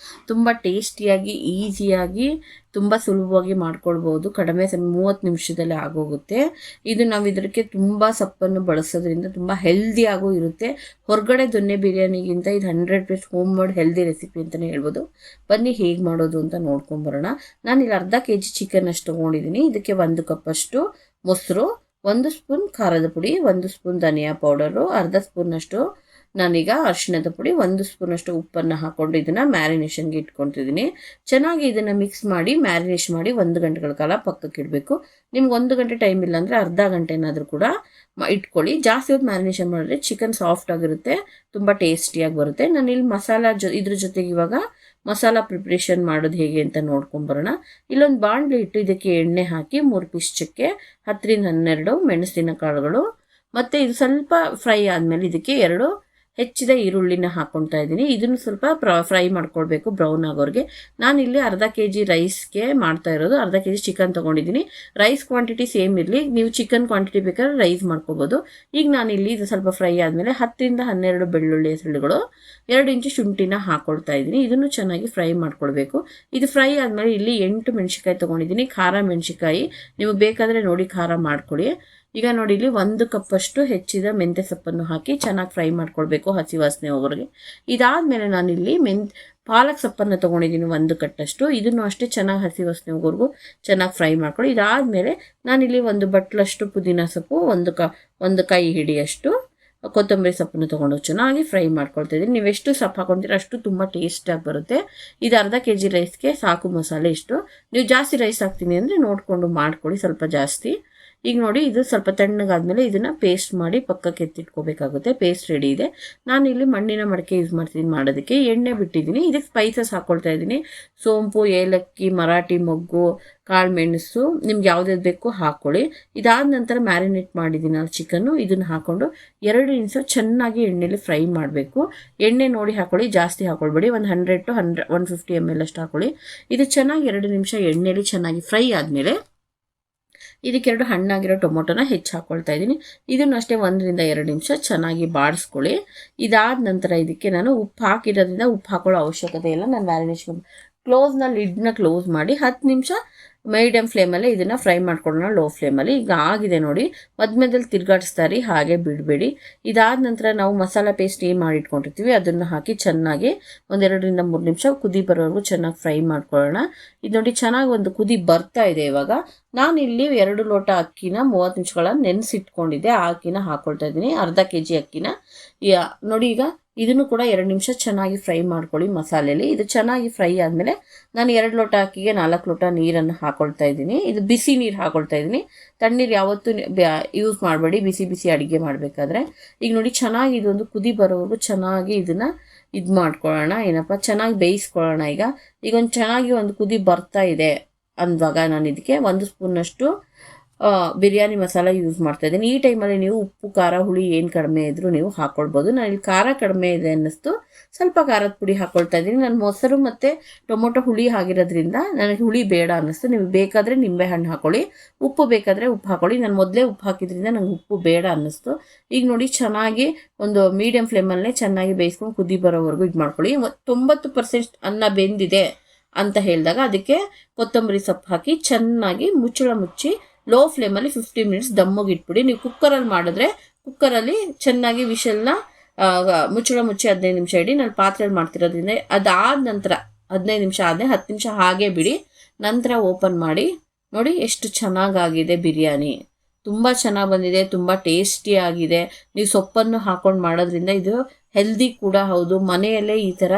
ತುಂಬ ಟೇಸ್ಟಿಯಾಗಿ ಈಸಿಯಾಗಿ ತುಂಬ ಸುಲಭವಾಗಿ ಮಾಡ್ಕೊಳ್ಬೋದು. ಕಡಿಮೆ 30 ನಿಮಿಷದಲ್ಲಿ ಆಗೋಗುತ್ತೆ. ಇದು ನಾವು ಇದಕ್ಕೆ ತುಂಬ ಸೊಪ್ಪನ್ನು ಬಳಸೋದ್ರಿಂದ ತುಂಬ ಹೆಲ್ದಿಯಾಗೂ ಇರುತ್ತೆ. ಹೊರಗಡೆ ದೊನ್ನೆ ಬಿರಿಯಾನಿಗಿಂತ ಇದು 100% ಹೋಮ್ ಮೇಡ್ ಹೆಲ್ದಿ ರೆಸಿಪಿ ಅಂತಲೇ ಹೇಳ್ಬೋದು. ಬನ್ನಿ ಹೇಗೆ ಮಾಡೋದು ಅಂತ ನೋಡ್ಕೊಂಬರೋಣ. ನಾನಿಲ್ಲಿ ಅರ್ಧ kg ಚಿಕನ್ ಅಷ್ಟು ತೊಗೊಂಡಿದ್ದೀನಿ. ಇದಕ್ಕೆ 1 ಕಪ್ಪಷ್ಟು ಮೊಸರು, 1 ಸ್ಪೂನ್ ಖಾರದ ಪುಡಿ, 1 ಸ್ಪೂನ್ ಧನಿಯಾ ಪೌಡರು, ಅರ್ಧ ಸ್ಪೂನಷ್ಟು ನಾನೀಗ ಅರಿಶಿಣದ ಪುಡಿ, 1 ಸ್ಪೂನಷ್ಟು ಉಪ್ಪನ್ನು ಹಾಕ್ಕೊಂಡು ಇದನ್ನು ಮ್ಯಾರಿನೇಷನ್ಗೆ ಇಟ್ಕೊತಿದ್ದೀನಿ. ಚೆನ್ನಾಗಿ ಇದನ್ನು ಮಿಕ್ಸ್ ಮಾಡಿ ಮ್ಯಾರಿನೇಷನ್ ಮಾಡಿ 1 ಗಂಟೆಗಳ ಕಾಲ ಪಕ್ಕಕ್ಕೆ ಇಡಬೇಕು. ನಿಮ್ಗೆ 1 ಗಂಟೆ ಟೈಮ್ ಇಲ್ಲ ಅಂದರೆ ಅರ್ಧ ಗಂಟೆನಾದರೂ ಕೂಡ ಇಟ್ಕೊಳ್ಳಿ. ಜಾಸ್ತಿ ಹೊತ್ತು ಮ್ಯಾರಿನೇಷನ್ ಮಾಡಿದ್ರೆ ಚಿಕನ್ ಸಾಫ್ಟ್ ಆಗಿರುತ್ತೆ, ತುಂಬ ಟೇಸ್ಟಿಯಾಗಿ ಬರುತ್ತೆ. ನಾನು ಇಲ್ಲಿ ಮಸಾಲ ಇದ್ರ ಜೊತೆಗೆ ಇವಾಗ ಮಸಾಲ ಪ್ರಿಪ್ರೇಷನ್ ಮಾಡೋದು ಹೇಗೆ ಅಂತ ನೋಡ್ಕೊಂಬರೋಣ. ಇಲ್ಲೊಂದು ಬಾಣಲೆ ಇಟ್ಟು ಇದಕ್ಕೆ ಎಣ್ಣೆ ಹಾಕಿ 3 ಪೀಸ್ ಚಕ್ಕೆ, 10ರಿಂದ 12 ಮೆಣಸಿನ ಕಾಳುಗಳು, ಮತ್ತು ಇದು ಸ್ವಲ್ಪ ಫ್ರೈ ಆದಮೇಲೆ ಇದಕ್ಕೆ 2 ಹೆಚ್ಚಿದ ಈರುಳ್ಳಿನ ಹಾಕ್ಕೊಳ್ತಾ ಇದ್ದೀನಿ. ಇದನ್ನು ಸ್ವಲ್ಪ ಫ್ರೈ ಮಾಡ್ಕೊಳ್ಬೇಕು ಬ್ರೌನ್ ಆಗೋರಿಗೆ. ನಾನಿಲ್ಲಿ ಅರ್ಧ kg ರೈಸ್ಗೆ ಮಾಡ್ತಾ ಇರೋದು. ಅರ್ಧ kg ಚಿಕನ್ ತೊಗೊಂಡಿದ್ದೀನಿ. ರೈಸ್ ಕ್ವಾಂಟಿಟಿ ಸೇಮ್ ಇರಲಿ, ನೀವು ಚಿಕನ್ ಕ್ವಾಂಟಿಟಿ ಬೇಕಾದ್ರೆ ರೈಸ್ ಮಾಡ್ಕೋಬೋದು. ಈಗ ನಾನಿಲ್ಲಿ ಇದು ಸ್ವಲ್ಪ ಫ್ರೈ ಆದಮೇಲೆ 10ರಿಂದ 12 ಬೆಳ್ಳುಳ್ಳಿ ಹೆಸರುಗಳು, 2 ಇಂಚು ಶುಂಠಿನ ಹಾಕ್ಕೊಳ್ತಾ ಇದ್ದೀನಿ. ಇದನ್ನು ಚೆನ್ನಾಗಿ ಫ್ರೈ ಮಾಡ್ಕೊಳ್ಬೇಕು. ಇದು ಫ್ರೈ ಆದಮೇಲೆ ಇಲ್ಲಿ 8 ಮೆಣಸಿಕಾಯಿ ತೊಗೊಂಡಿದ್ದೀನಿ. ಖಾರ ಮೆಣಸಿಕಾಯಿ ನೀವು ಬೇಕಾದರೆ ನೋಡಿ ಖಾರ ಮಾಡ್ಕೊಳ್ಳಿ. ಈಗ ನೋಡಿ ಇಲ್ಲಿ 1 ಕಪ್ಪಷ್ಟು ಹೆಚ್ಚಿದ ಮೆಂತ್ಯ ಸೊಪ್ಪನ್ನು ಹಾಕಿ ಚೆನ್ನಾಗಿ ಫ್ರೈ ಮಾಡ್ಕೊಳ್ಬೇಕು ಹಸಿ ವಾಸನೆ ಹೋಗೋರಿಗೆ. ಇದಾದಮೇಲೆ ನಾನಿಲ್ಲಿ ಪಾಲಕ್ ಸೊಪ್ಪನ್ನು ತೊಗೊಂಡಿದ್ದೀನಿ 1 ಕಟ್ಟಷ್ಟು. ಇದನ್ನು ಅಷ್ಟೇ ಚೆನ್ನಾಗಿ ಹಸಿ ವಾಸನೆ ಹೋಗೋರ್ಗೂ ಚೆನ್ನಾಗಿ ಫ್ರೈ ಮಾಡ್ಕೊಳ್ಳಿ. ಇದಾದಮೇಲೆ ನಾನಿಲ್ಲಿ 1 ಬಟ್ಲಷ್ಟು ಪುದೀನ ಸೊಪ್ಪು, 1 ಕೈ ಹಿಡಿಯಷ್ಟು ಕೊತ್ತಂಬರಿ ಸೊಪ್ಪನ್ನು ತೊಗೊಂಡು ಚೆನ್ನಾಗಿ ಫ್ರೈ ಮಾಡ್ಕೊಳ್ತಾ ಇದ್ದೀನಿ. ನೀವು ಎಷ್ಟು ಸೊಪ್ಪು ಹಾಕೊತೀರೋ ಅಷ್ಟು ತುಂಬ ಟೇಸ್ಟಾಗಿ ಬರುತ್ತೆ. ಇದು ಅರ್ಧ kg ರೈಸ್ಗೆ ಸಾಕು ಮಸಾಲೆ ಇಷ್ಟು. ನೀವು ಜಾಸ್ತಿ ರೈಸ್ ಹಾಕ್ತೀನಿ ಅಂದರೆ ನೋಡಿಕೊಂಡು ಮಾಡ್ಕೊಳ್ಳಿ, ಸ್ವಲ್ಪ ಜಾಸ್ತಿ. ಈಗ ನೋಡಿ ಇದು ಸ್ವಲ್ಪ ತಣ್ಣಗಾದ್ಮೇಲೆ ಇದನ್ನು ಪೇಸ್ಟ್ ಮಾಡಿ ಪಕ್ಕಕ್ಕೆ ಎತ್ತಿಟ್ಕೋಬೇಕಾಗುತ್ತೆ. ಪೇಸ್ಟ್ ರೆಡಿ ಇದೆ. ನಾನಿಲ್ಲಿ ಮಣ್ಣಿನ ಮಡಕೆ ಯೂಸ್ ಮಾಡ್ತೀನಿ ಮಾಡೋದಕ್ಕೆ. ಎಣ್ಣೆ ಬಿಟ್ಟಿದ್ದೀನಿ. ಇದಕ್ಕೆ ಸ್ಪೈಸಸ್ ಹಾಕ್ಕೊಳ್ತಾ ಇದ್ದೀನಿ. ಸೋಂಪು, ಏಲಕ್ಕಿ, ಮರಾಠಿ ಮೊಗ್ಗು, ಕಾಳು ಮೆಣಸು, ನಿಮ್ಗೆ ಯಾವುದಾದ್ರು ಬೇಕು ಹಾಕ್ಕೊಳ್ಳಿ. ಇದಾದ ನಂತರ ಮ್ಯಾರಿನೇಟ್ ಮಾಡಿದ್ದೀನಿ ಚಿಕನ್ನು. ಇದನ್ನು ಹಾಕ್ಕೊಂಡು 2 ನಿಮಿಷ ಚೆನ್ನಾಗಿ ಎಣ್ಣೆಲಿ ಫ್ರೈ ಮಾಡಬೇಕು. ಎಣ್ಣೆ ನೋಡಿ ಹಾಕ್ಕೊಳ್ಳಿ, ಜಾಸ್ತಿ ಹಾಕ್ಕೊಳ್ಬೇಡಿ. 100 to 150 ml ಅಷ್ಟು ಹಾಕ್ಕೊಳ್ಳಿ. ಇದು ಚೆನ್ನಾಗಿ 2 ನಿಮಿಷ ಎಣ್ಣೆಲಿ ಚೆನ್ನಾಗಿ ಫ್ರೈ ಆದಮೇಲೆ ಇದಕ್ಕೆ 2 ಹಣ್ಣಾಗಿರೋ ಟೊಮೊಟೊನ ಹೆಚ್ಚು ಹಾಕ್ಕೊಳ್ತಾ ಇದ್ದೀನಿ. ಇದನ್ನು ಅಷ್ಟೇ 1ರಿಂದ 2 ನಿಮಿಷ ಚೆನ್ನಾಗಿ ಬಾಡಿಸ್ಕೊಳ್ಳಿ. ಇದಾದ ನಂತರ ಇದಕ್ಕೆ ನಾನು ಉಪ್ಪು ಹಾಕಿರೋದ್ರಿಂದ ಉಪ್ಪು ಹಾಕೊಳ್ಳೋ ಅವಶ್ಯಕತೆ ಇಲ್ಲ. ನಾನು ಮ್ಯಾರಿನೇಷನ್ ಲಿಡ್ನ ಕ್ಲೋಸ್ ಮಾಡಿ 10 ನಿಮಿಷ ಮೀಡಿಯಮ್ ಫ್ಲೇಮಲ್ಲಿ ಇದನ್ನು ಫ್ರೈ ಮಾಡ್ಕೊಳ್ಳೋಣ, ಲೋ ಫ್ಲೇಮಲ್ಲಿ. ಈಗ ಆಗಿದೆ ನೋಡಿ, ಮಧ್ಯದಲ್ಲಿ ತಿರ್ಗಾಡಿಸ್ತಾರೆ, ಹಾಗೆ ಬಿಡಬೇಡಿ. ಇದಾದ ನಂತರ ನಾವು ಮಸಾಲ ಪೇಸ್ಟ್ ಏನು ಮಾಡಿಟ್ಕೊಂಡಿರ್ತೀವಿ ಅದನ್ನು ಹಾಕಿ ಚೆನ್ನಾಗಿ 1-2ರಿಂದ 3 ನಿಮಿಷ ಕುದಿ ಬರೋವರೆಗೂ ಚೆನ್ನಾಗಿ ಫ್ರೈ ಮಾಡ್ಕೊಳ್ಳೋಣ. ಇದು ನೋಡಿ ಚೆನ್ನಾಗಿ ಒಂದು ಕುದಿ ಬರ್ತಾ ಇದೆ. ಇವಾಗ ನಾನಿಲ್ಲಿ 2 ಲೋಟ ಅಕ್ಕಿನ 30 ನಿಮಿಷಗಳ ನೆನೆಸಿಟ್ಕೊಂಡಿದ್ದೆ. ಆ ಅಕ್ಕಿನ ಹಾಕ್ಕೊಳ್ತಾ ಇದ್ದೀನಿ, ಅರ್ಧ kg ಅಕ್ಕಿನ. ನೋಡಿ ಈಗ ಇದನ್ನು ಕೂಡ 2 ನಿಮಿಷ ಚೆನ್ನಾಗಿ ಫ್ರೈ ಮಾಡ್ಕೊಳ್ಳಿ ಮಸಾಲೆಯಲ್ಲಿ. ಇದು ಚೆನ್ನಾಗಿ ಫ್ರೈ ಆದಮೇಲೆ ನಾನು 2 ಲೋಟ ಅಕ್ಕಿಗೆ 4 ಲೋಟ ನೀರನ್ನು ಹಾಕ್ಕೊಳ್ತಾ ಇದ್ದೀನಿ. ಇದು ಬಿಸಿ ನೀರು ಹಾಕ್ಕೊಳ್ತಾ ಇದ್ದೀನಿ. ತಣ್ಣೀರು ಯಾವತ್ತೂ ಯೂಸ್ ಮಾಡಬೇಡಿ ಬಿಸಿ ಬಿಸಿ ಅಡುಗೆ ಮಾಡಬೇಕಾದ್ರೆ. ಈಗ ನೋಡಿ ಚೆನ್ನಾಗಿ ಇದೊಂದು ಕುದಿ ಬರೋವರೆಗೂ ಚೆನ್ನಾಗಿ ಇದನ್ನು ಇದು ಮಾಡ್ಕೊಳ್ಳೋಣ, ಏನಪ್ಪ ಚೆನ್ನಾಗಿ ಬೇಯಿಸ್ಕೊಳ್ಳೋಣ. ಈಗ ಒಂದು ಚೆನ್ನಾಗಿ ಒಂದು ಕುದಿ ಬರ್ತಾ ಇದೆ ಅಂದಾಗ ನಾನು ಇದಕ್ಕೆ 1 ಸ್ಪೂನಷ್ಟು ಬಿರಿಯಾನಿ ಮಸಾಲ ಯೂಸ್ ಮಾಡ್ತಾ ಇದ್ದೀನಿ. ಈ ಟೈಮಲ್ಲಿ ನೀವು ಉಪ್ಪು ಖಾರ ಹುಳಿ ಏನು ಕಡಿಮೆ ಇದ್ರೂ ನೀವು ಹಾಕ್ಕೊಳ್ಬೋದು. ನಾನು ಇಲ್ಲಿ ಖಾರ ಕಡಿಮೆ ಇದೆ ಅನ್ನಿಸ್ತು, ಸ್ವಲ್ಪ ಖಾರದ ಪುಡಿ ಹಾಕ್ಕೊಳ್ತಾ ಇದ್ದೀನಿ. ನಾನು ಮೊಸರು ಮತ್ತು ಟೊಮೊಟೊ ಹುಳಿ ಆಗಿರೋದ್ರಿಂದ ನನಗೆ ಹುಳಿ ಬೇಡ ಅನ್ನಿಸ್ತು. ನೀವು ಬೇಕಾದರೆ ನಿಂಬೆಹಣ್ಣು ಹಾಕೊಳ್ಳಿ, ಉಪ್ಪು ಬೇಕಾದರೆ ಉಪ್ಪು ಹಾಕೊಳ್ಳಿ. ನಾನು ಮೊದಲೇ ಉಪ್ಪು ಹಾಕಿದ್ರಿಂದ ನಂಗೆ ಉಪ್ಪು ಬೇಡ ಅನ್ನಿಸ್ತು. ಈಗ ನೋಡಿ ಚೆನ್ನಾಗಿ ಒಂದು ಮೀಡಿಯಂ ಫ್ಲೇಮಲ್ಲೇ ಚೆನ್ನಾಗಿ ಬೇಯಿಸ್ಕೊಂಡು ಕುದಿ ಬರೋವರೆಗೂ ಇದು ಮಾಡ್ಕೊಳ್ಳಿ. 90% ಅನ್ನ ಬೆಂದಿದೆ ಅಂತ ಹೇಳಿದಾಗ ಅದಕ್ಕೆ ಕೊತ್ತಂಬರಿ ಸೊಪ್ಪು ಹಾಕಿ ಚೆನ್ನಾಗಿ ಮುಚ್ಚಳ ಮುಚ್ಚಿ ಲೋ ಫ್ಲೇಮಲ್ಲಿ 15 ಮಿನಿಟ್ಸ್ ದಮ್ಮಿಗೆ ಇಟ್ಬಿಡಿ. ನೀವು ಕುಕ್ಕರಲ್ಲಿ ಮಾಡಿದ್ರೆ ಕುಕ್ಕರಲ್ಲಿ ಚೆನ್ನಾಗಿ ವಿಷಲ್ನ ಮುಚ್ಚಳ ಮುಚ್ಚಿ 15 ನಿಮಿಷ ಇಡಿ. ನಾನು ಪಾತ್ರೆಯಲ್ಲಿ ಮಾಡ್ತಿರೋದ್ರಿಂದ ಅದಾದ ನಂತರ 15 ನಿಮಿಷ ಆದಮೇಲೆ 10 ನಿಮಿಷ ಹಾಗೆ ಬಿಡಿ. ನಂತರ ಓಪನ್ ಮಾಡಿ ನೋಡಿ ಎಷ್ಟು ಚೆನ್ನಾಗಾಗಿದೆ ಬಿರಿಯಾನಿ. ತುಂಬ ಚೆನ್ನಾಗಿ ಬಂದಿದೆ, ತುಂಬ ಟೇಸ್ಟಿ ಆಗಿದೆ. ನೀವು ಸೊಪ್ಪನ್ನು ಹಾಕೊಂಡು ಮಾಡೋದ್ರಿಂದ ಇದು ಹೆಲ್ದಿ ಕೂಡ ಹೌದು. ಮನೆಯಲ್ಲೇ ಈ ಥರ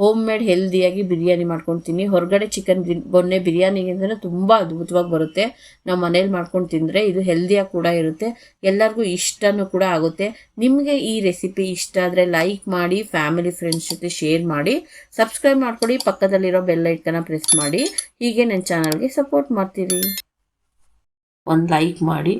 ಹೋಮ್ ಮೇಡ್ ಹೆಲ್ದಿಯಾಗಿ ಬಿರಿಯಾನಿ ಮಾಡ್ಕೊಳ್ತೀನಿ. ಹೊರಗಡೆ ಚಿಕನ್ ಬೊನ್ನೆ ಬಿರಿಯಾನಿಗಿಂತ ತುಂಬ ಅದ್ಭುತವಾಗಿ ಬರುತ್ತೆ. ನಾವು ಮನೇಲಿ ಮಾಡ್ಕೊಂಡು ತಿಂದರೆ ಇದು ಹೆಲ್ದಿಯಾಗಿ ಕೂಡ ಇರುತ್ತೆ, ಎಲ್ಲರಿಗೂ ಇಷ್ಟನೂ ಕೂಡ ಆಗುತ್ತೆ. ನಿಮಗೆ ಈ ರೆಸಿಪಿ ಇಷ್ಟ ಆದರೆ ಲೈಕ್ ಮಾಡಿ, ಫ್ಯಾಮಿಲಿ ಫ್ರೆಂಡ್ಸ್ ಜೊತೆ ಶೇರ್ ಮಾಡಿ, ಸಬ್ಸ್ಕ್ರೈಬ್ ಮಾಡ್ಕೊಳ್ಳಿ, ಪಕ್ಕದಲ್ಲಿರೋ ಬೆಲ್ ಐಕನ್ನ ಪ್ರೆಸ್ ಮಾಡಿ. ಹೀಗೆ ನನ್ನ ಚಾನಲ್ಗೆ ಸಪೋರ್ಟ್ ಮಾಡ್ತೀರಿ. ಒಂದು ಲೈಕ್ ಮಾಡಿ.